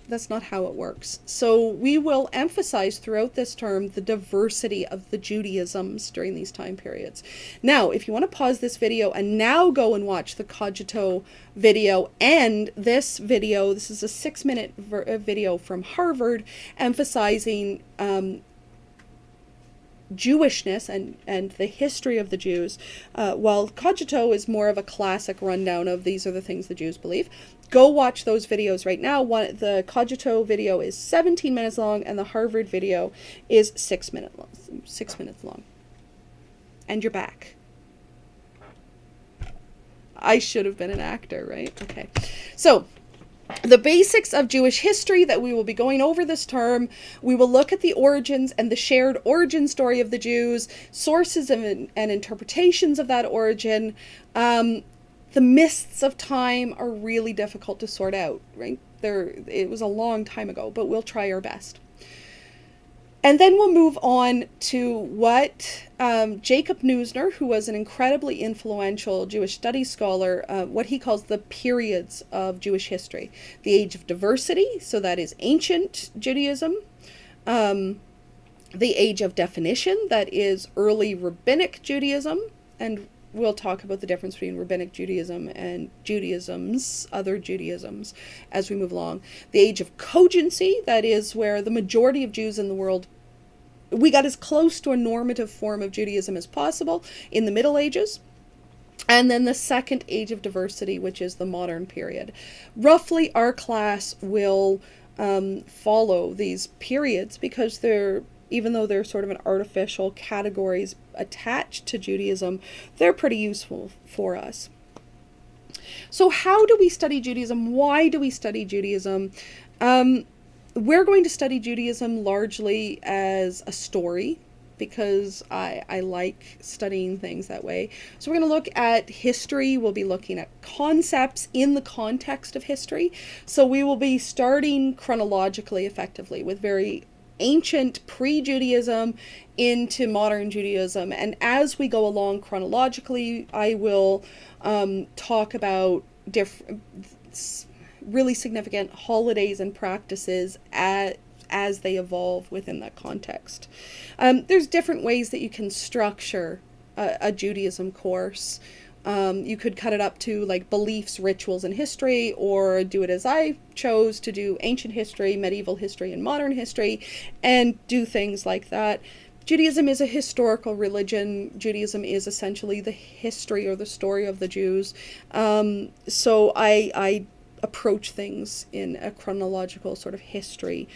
That's not how it works. So we will emphasize throughout this term the diversity of the Judaisms during these time periods. Now, if you want to pause this video and now go and watch the Cogito video and this video, this is a 6-minute video from Harvard emphasizing Jewishness and the history of the Jews, while Cogito is more of a classic rundown of these are the things the Jews believe. Go watch those videos right now. The Cogito video is 17 minutes long, and the Harvard video is 6 minutes long. And you're back. I should have been an actor, right? Okay. So, the basics of Jewish history that we will be going over this term. We will look at the origins and the shared origin story of the Jews, sources and interpretations of that origin. The mists of time are really difficult to sort out, right? It was a long time ago, but we'll try our best. And then we'll move on to what Jacob Neusner, who was an incredibly influential Jewish studies scholar, what he calls the periods of Jewish history. The age of diversity, so that is ancient Judaism. The age of definition, that is early rabbinic Judaism. And we'll talk about the difference between rabbinic Judaism and other Judaisms, as we move along. The age of cogency, that is where the majority of Jews in the world, we got as close to a normative form of Judaism as possible in the Middle Ages. And then the second age of diversity, which is the modern period. Roughly, our class will follow these periods because even though they're sort of an artificial categories attached to Judaism, they're pretty useful for us. So how do we study Judaism? Why do we study Judaism? We're going to study Judaism largely as a story because I like studying things that way. So we're going to look at history. We'll be looking at concepts in the context of history. So we will be starting chronologically, effectively, with very ancient pre-Judaism into modern Judaism. And as we go along chronologically, I will talk about really significant holidays and practices as they evolve within that context. There's different ways that you can structure a Judaism course. You could cut it up to like beliefs, rituals, and history, or do it as I chose to do ancient history, medieval history, and modern history, and do things like that. Judaism is a historical religion. Judaism is essentially the history or the story of the Jews. So I approach things in a chronological sort of history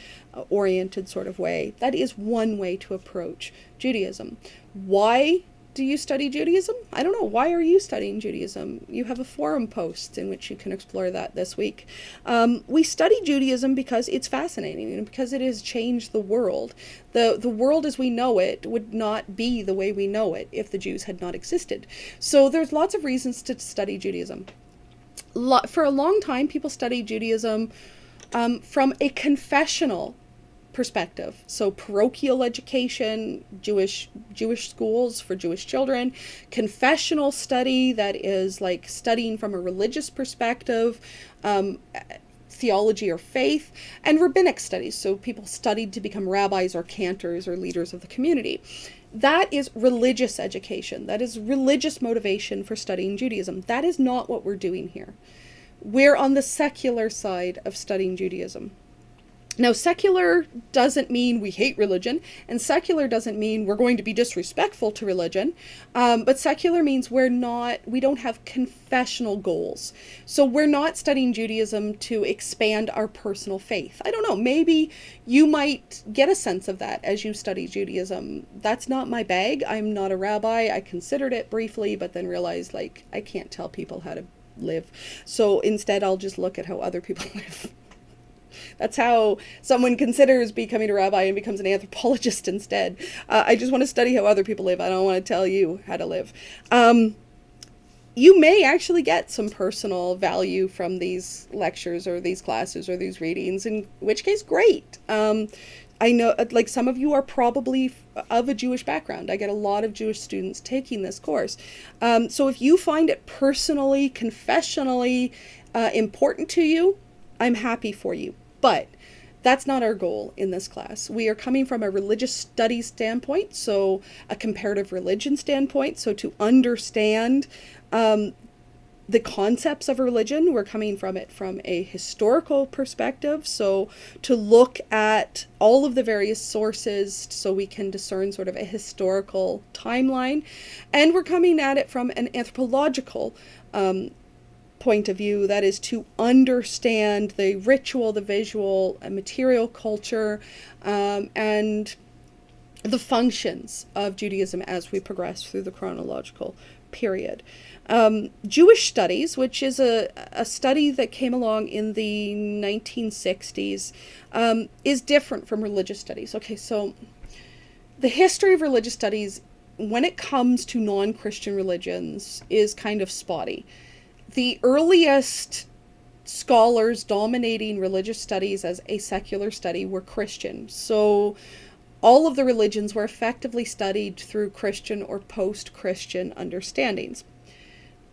oriented sort of way. That is one way to approach Judaism. Why do you study Judaism? I don't know. Why are you studying Judaism? You have a forum post in which you can explore that this week. We study Judaism because it's fascinating and because it has changed the world. The world as we know it would not be the way we know it if the Jews had not existed. So there's lots of reasons to study Judaism. For a long time, people studied Judaism from a confessional perspective. So parochial education, Jewish Jewish schools for Jewish children, confessional study, that is like studying from a religious perspective, theology or faith, and rabbinic studies. So people studied to become rabbis or cantors or leaders of the community. That is religious education. That is religious motivation for studying Judaism. That is not what we're doing here. We're on the secular side of studying Judaism. Now, secular doesn't mean we hate religion, and secular doesn't mean we're going to be disrespectful to religion, but secular means we don't have confessional goals. So we're not studying Judaism to expand our personal faith. I don't know, maybe you might get a sense of that as you study Judaism. That's not my bag. I'm not a rabbi. I considered it briefly, but then realized, like, I can't tell people how to live. So instead, I'll just look at how other people live. That's how someone considers becoming a rabbi and becomes an anthropologist instead. I just want to study how other people live. I don't want to tell you how to live. You may actually get some personal value from these lectures or these classes or these readings, in which case, great. I know, like, some of you are probably of a Jewish background. I get a lot of Jewish students taking this course. So if you find it personally, confessionally important to you, I'm happy for you. But that's not our goal in this class. We are coming from a religious studies standpoint, so a comparative religion standpoint. So to understand the concepts of religion, we're coming from it from a historical perspective. So to look at all of the various sources so we can discern sort of a historical timeline. And we're coming at it from an anthropological point of view, that is to understand the ritual, the visual, and material culture, and the functions of Judaism as we progress through the chronological period. Jewish studies, which is a study that came along in the 1960s, is different from religious studies. Okay, so the history of religious studies, when it comes to non-Christian religions, is kind of spotty. The earliest scholars dominating religious studies as a secular study were Christian. So all of the religions were effectively studied through Christian or post-Christian understandings.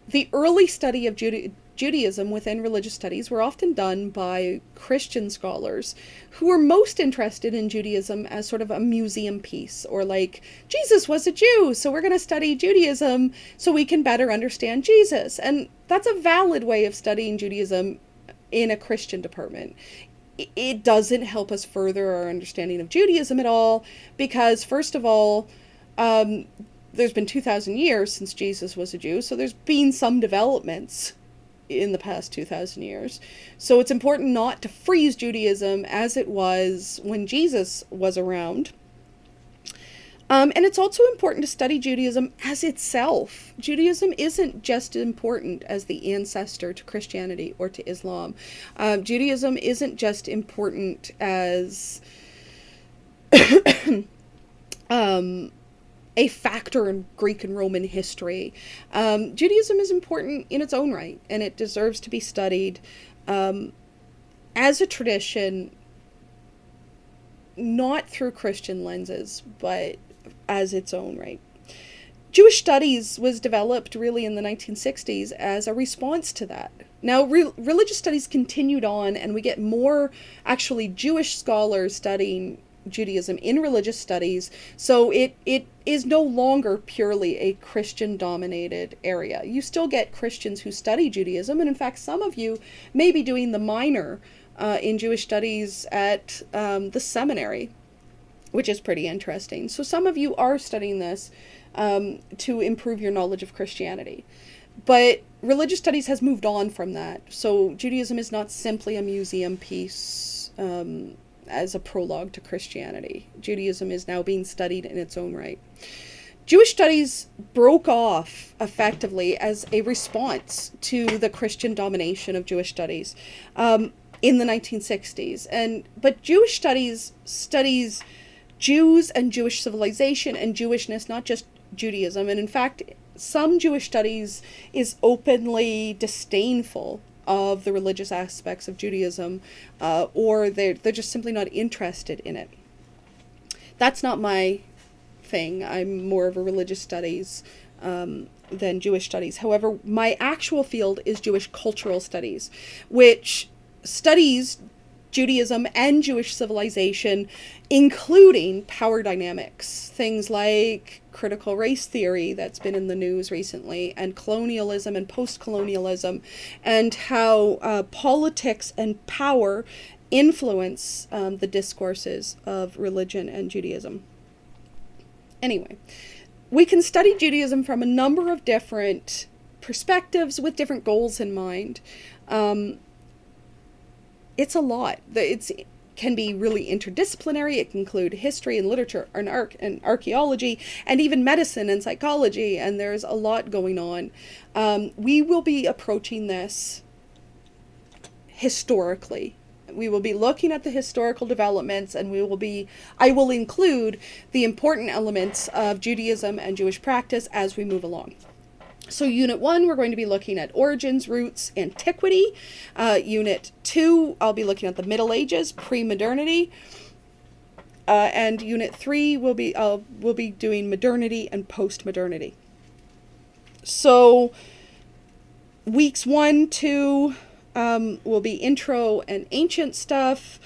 The early study of Judaism within religious studies were often done by Christian scholars who were most interested in Judaism as sort of a museum piece, or like, Jesus was a Jew, so we're going to study Judaism so we can better understand Jesus. And that's a valid way of studying Judaism in a Christian department. It doesn't help us further our understanding of Judaism at all, because first of all, there's been 2,000 years since Jesus was a Jew, so there's been some developments in the past 2,000 years. So it's important not to freeze Judaism as it was when Jesus was around. And it's also important to study Judaism as itself. Judaism isn't just important as the ancestor to Christianity or to Islam. Judaism isn't just important as a factor in Greek and Roman history. Judaism is important in its own right, and it deserves to be studied as a tradition, not through Christian lenses, but as its own right. Jewish studies was developed really in the 1960s as a response to that. Now, religious studies continued on, and we get more actually Jewish scholars studying Judaism in religious studies, so it is no longer purely a Christian-dominated area. You still get Christians who study Judaism, and in fact, some of you may be doing the minor in Jewish studies at the seminary, which is pretty interesting. So some of you are studying this to improve your knowledge of Christianity. But religious studies has moved on from that. So Judaism is not simply a museum piece as a prologue to Christianity. Judaism is now being studied in its own right. Jewish studies broke off effectively as a response to the Christian domination of Jewish studies in the 1960s. But Jewish studies studies Jews and Jewish civilization and Jewishness, not just Judaism. And in fact, some Jewish studies is openly disdainful of the religious aspects of Judaism, or they're just simply not interested in it. That's not my thing. I'm more of a religious studies than Jewish studies. However, my actual field is Jewish cultural studies, which studies Judaism and Jewish civilization, including power dynamics, things like critical race theory that's been in the news recently, and colonialism and post-colonialism, and how politics and power influence the discourses of religion and Judaism. Anyway, we can study Judaism from a number of different perspectives with different goals in mind. It's a lot. It can be really interdisciplinary. It can include history and literature and archaeology and even medicine and psychology, and there's a lot going on. We will be approaching this historically. We will be looking at the historical developments, and I will include the important elements of Judaism and Jewish practice as we move along. So Unit 1, we're going to be looking at origins, roots, antiquity. Unit 2, I'll be looking at the Middle Ages, pre-modernity. And Unit 3, we'll be doing modernity and post-modernity. So weeks 1, 2 will be intro and ancient stuff,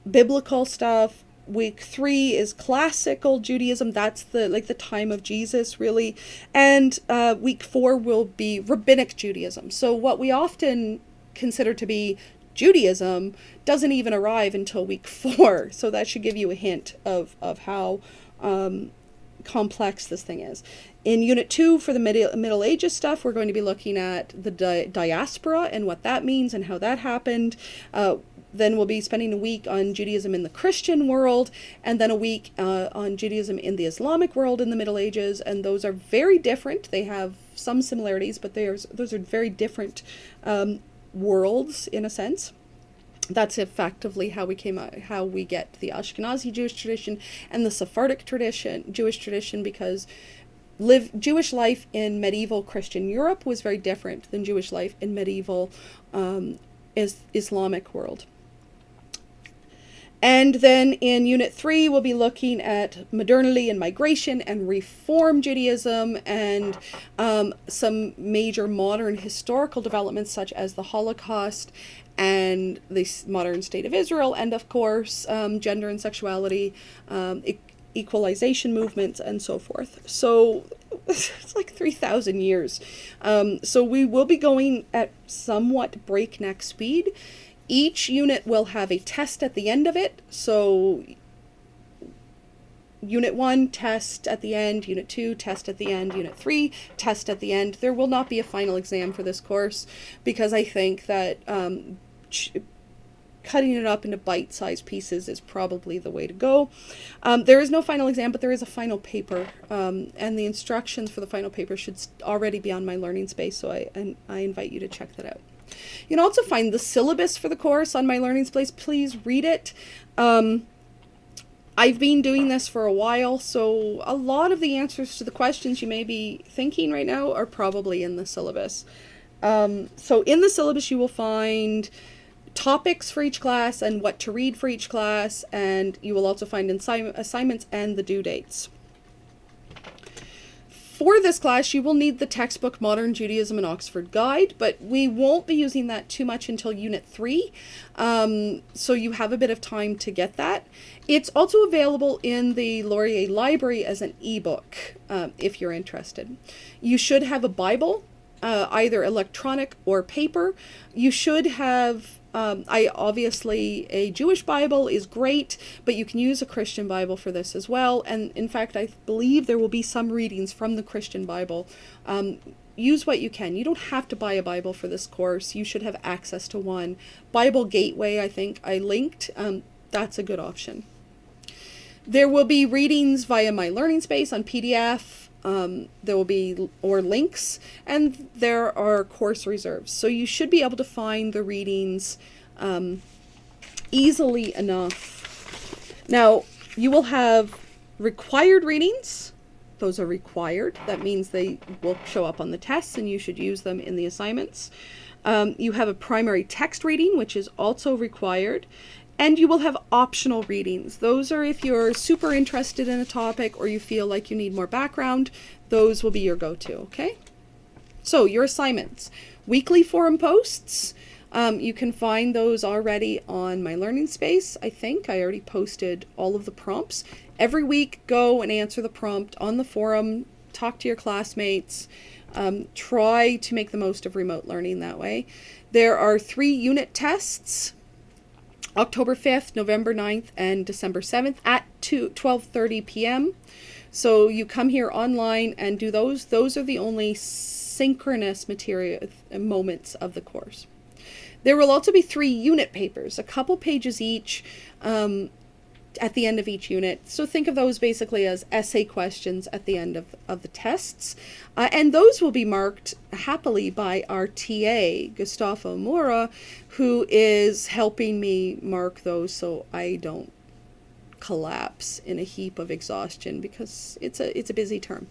biblical stuff. Week 3 is classical Judaism. That's the time of Jesus, really. And week 4 will be rabbinic Judaism. So what we often consider to be Judaism doesn't even arrive until week 4. So that should give you a hint of how complex this thing is. In Unit 2, for the Middle Ages stuff, we're going to be looking at the diaspora and what that means and how that happened. Then we'll be spending a week on Judaism in the Christian world, and then a week on Judaism in the Islamic world in the Middle Ages, and those are very different. They have some similarities, but those are very different worlds in a sense. That's effectively how we get the Ashkenazi Jewish tradition and the Sephardic Jewish tradition, because Jewish life in medieval Christian Europe was very different than Jewish life in medieval Islamic world. And then in Unit 3, we'll be looking at modernity and migration and Reform Judaism and some major modern historical developments such as the Holocaust and the modern state of Israel, and of course gender and sexuality, equalization movements, and so forth. So it's like 3,000 years. So we will be going at somewhat breakneck speed. Each unit will have a test at the end of it. So Unit 1, test at the end. Unit 2, test at the end. Unit 3, test at the end. There will not be a final exam for this course, because I think that cutting it up into bite-sized pieces is probably the way to go. There is no final exam, but there is a final paper, and the instructions for the final paper should already be on my learning space, so I invite you to check that out. You can also find the syllabus for the course on my learning space. Please read it. I've been doing this for a while, so a lot of the answers to the questions you may be thinking right now are probably in the syllabus. So in the syllabus you will find topics for each class and what to read for each class, and you will also find assignments and the due dates. For this class, you will need the textbook Modern Judaism and Oxford Guide, but we won't be using that too much until Unit 3, so you have a bit of time to get that. It's also available in the Laurier Library as an ebook, if you're interested. You should have a Bible, either electronic or paper. You should have obviously a Jewish Bible is great, but you can use a Christian Bible for this as well. And in fact, I believe there will be some readings from the Christian Bible. Use what you can. You don't have to buy a Bible for this course. You should have access to one. Bible Gateway, I think I linked. That's a good option. There will be readings via my learning space on PDF. There will be links, and there are course reserves. So you should be able to find the readings easily enough. Now, you will have required readings. Those are required. That means they will show up on the tests, and you should use them in the assignments. You have a primary text reading, which is also required. And you will have optional readings. Those are if you're super interested in a topic or you feel like you need more background, those will be your go-to, okay? So your assignments, weekly forum posts. You can find those already on my learning space. I think I already posted all of the prompts. Every week, go and answer the prompt on the forum, talk to your classmates, try to make the most of remote learning that way. There are 3 unit tests, October 5th, November 9th, and December 7th at 12:30 p.m. So you come here online and do those. Those are the only synchronous material moments of the course. There will also be 3 unit papers, a couple pages each, at the end of each unit. So think of those basically as essay questions at the end of the tests. And those will be marked happily by our TA, Gustavo Mora, who is helping me mark those so I don't collapse in a heap of exhaustion, because it's a busy term.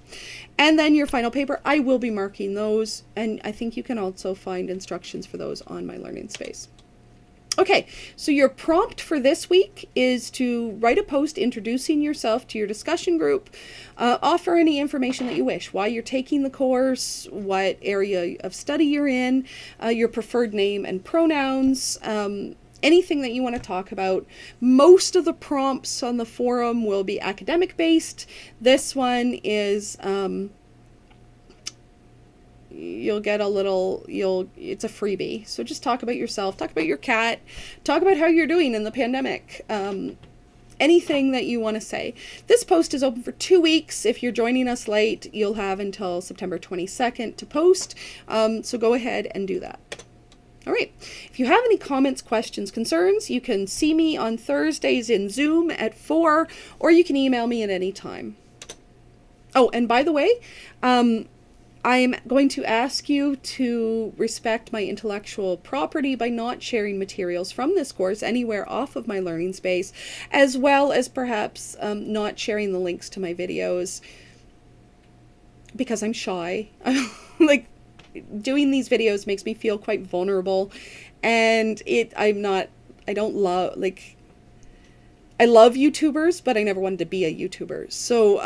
And then your final paper, I will be marking those, and I think you can also find instructions for those on my learning space. Okay, so your prompt for this week is to write a post introducing yourself to your discussion group, offer any information that you wish, why you're taking the course, what area of study you're in, your preferred name and pronouns, anything that you want to talk about. Most of the prompts on the forum will be academic based. This one is you'll get a little, it's a freebie. So just talk about yourself, talk about your cat, talk about how you're doing in the pandemic. Anything that you want to say. This post is open for 2 weeks. If you're joining us late, you'll have until September 22nd to post. So go ahead and do that. All right. If you have any comments, questions, concerns, you can see me on Thursdays in Zoom at 4, or you can email me at any time. Oh, and by the way, I'm going to ask you to respect my intellectual property by not sharing materials from this course anywhere off of my learning space, as well as perhaps not sharing the links to my videos, because I'm shy. Like, doing these videos makes me feel quite vulnerable, and I love YouTubers, but I never wanted to be a YouTuber. So,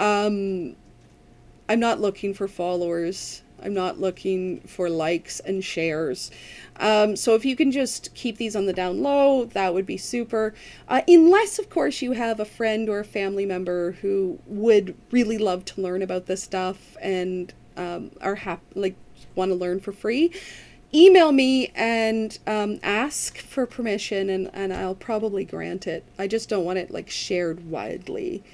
I'm not looking for followers. I'm not looking for likes and shares. So if you can just keep these on the down low, that would be super. Unless, of course, you have a friend or a family member who would really love to learn about this stuff and want to learn for free. Email me and ask for permission, and I'll probably grant it. I just don't want it shared widely.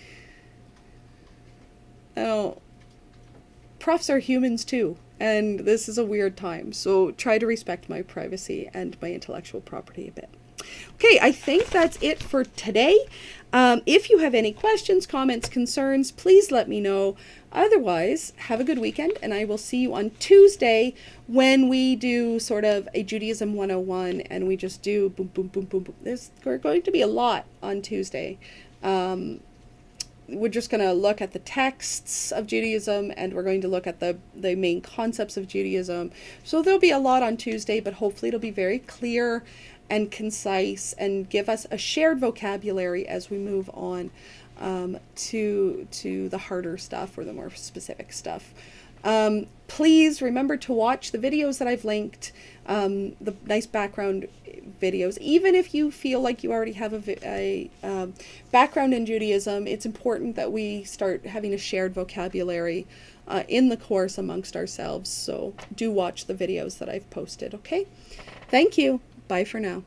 Profs are humans too, and this is a weird time, so try to respect my privacy and my intellectual property a bit. Okay, I think that's it for today. If you have any questions, comments, concerns, please let me know. Otherwise, have a good weekend, and I will see you on Tuesday when we do sort of a Judaism 101, and we just do boom, boom, boom, boom, boom. There's going to be a lot on Tuesday. We're just going to look at the texts of Judaism, and we're going to look at the main concepts of Judaism. So there'll be a lot on Tuesday, but hopefully it'll be very clear and concise and give us a shared vocabulary as we move on to the harder stuff or the more specific stuff. Please remember to watch the videos that I've linked, the nice background videos. Even if you feel like you already have a background in Judaism, it's important that we start having a shared vocabulary in the course amongst ourselves. So do watch the videos that I've posted, okay? Thank you. Bye for now.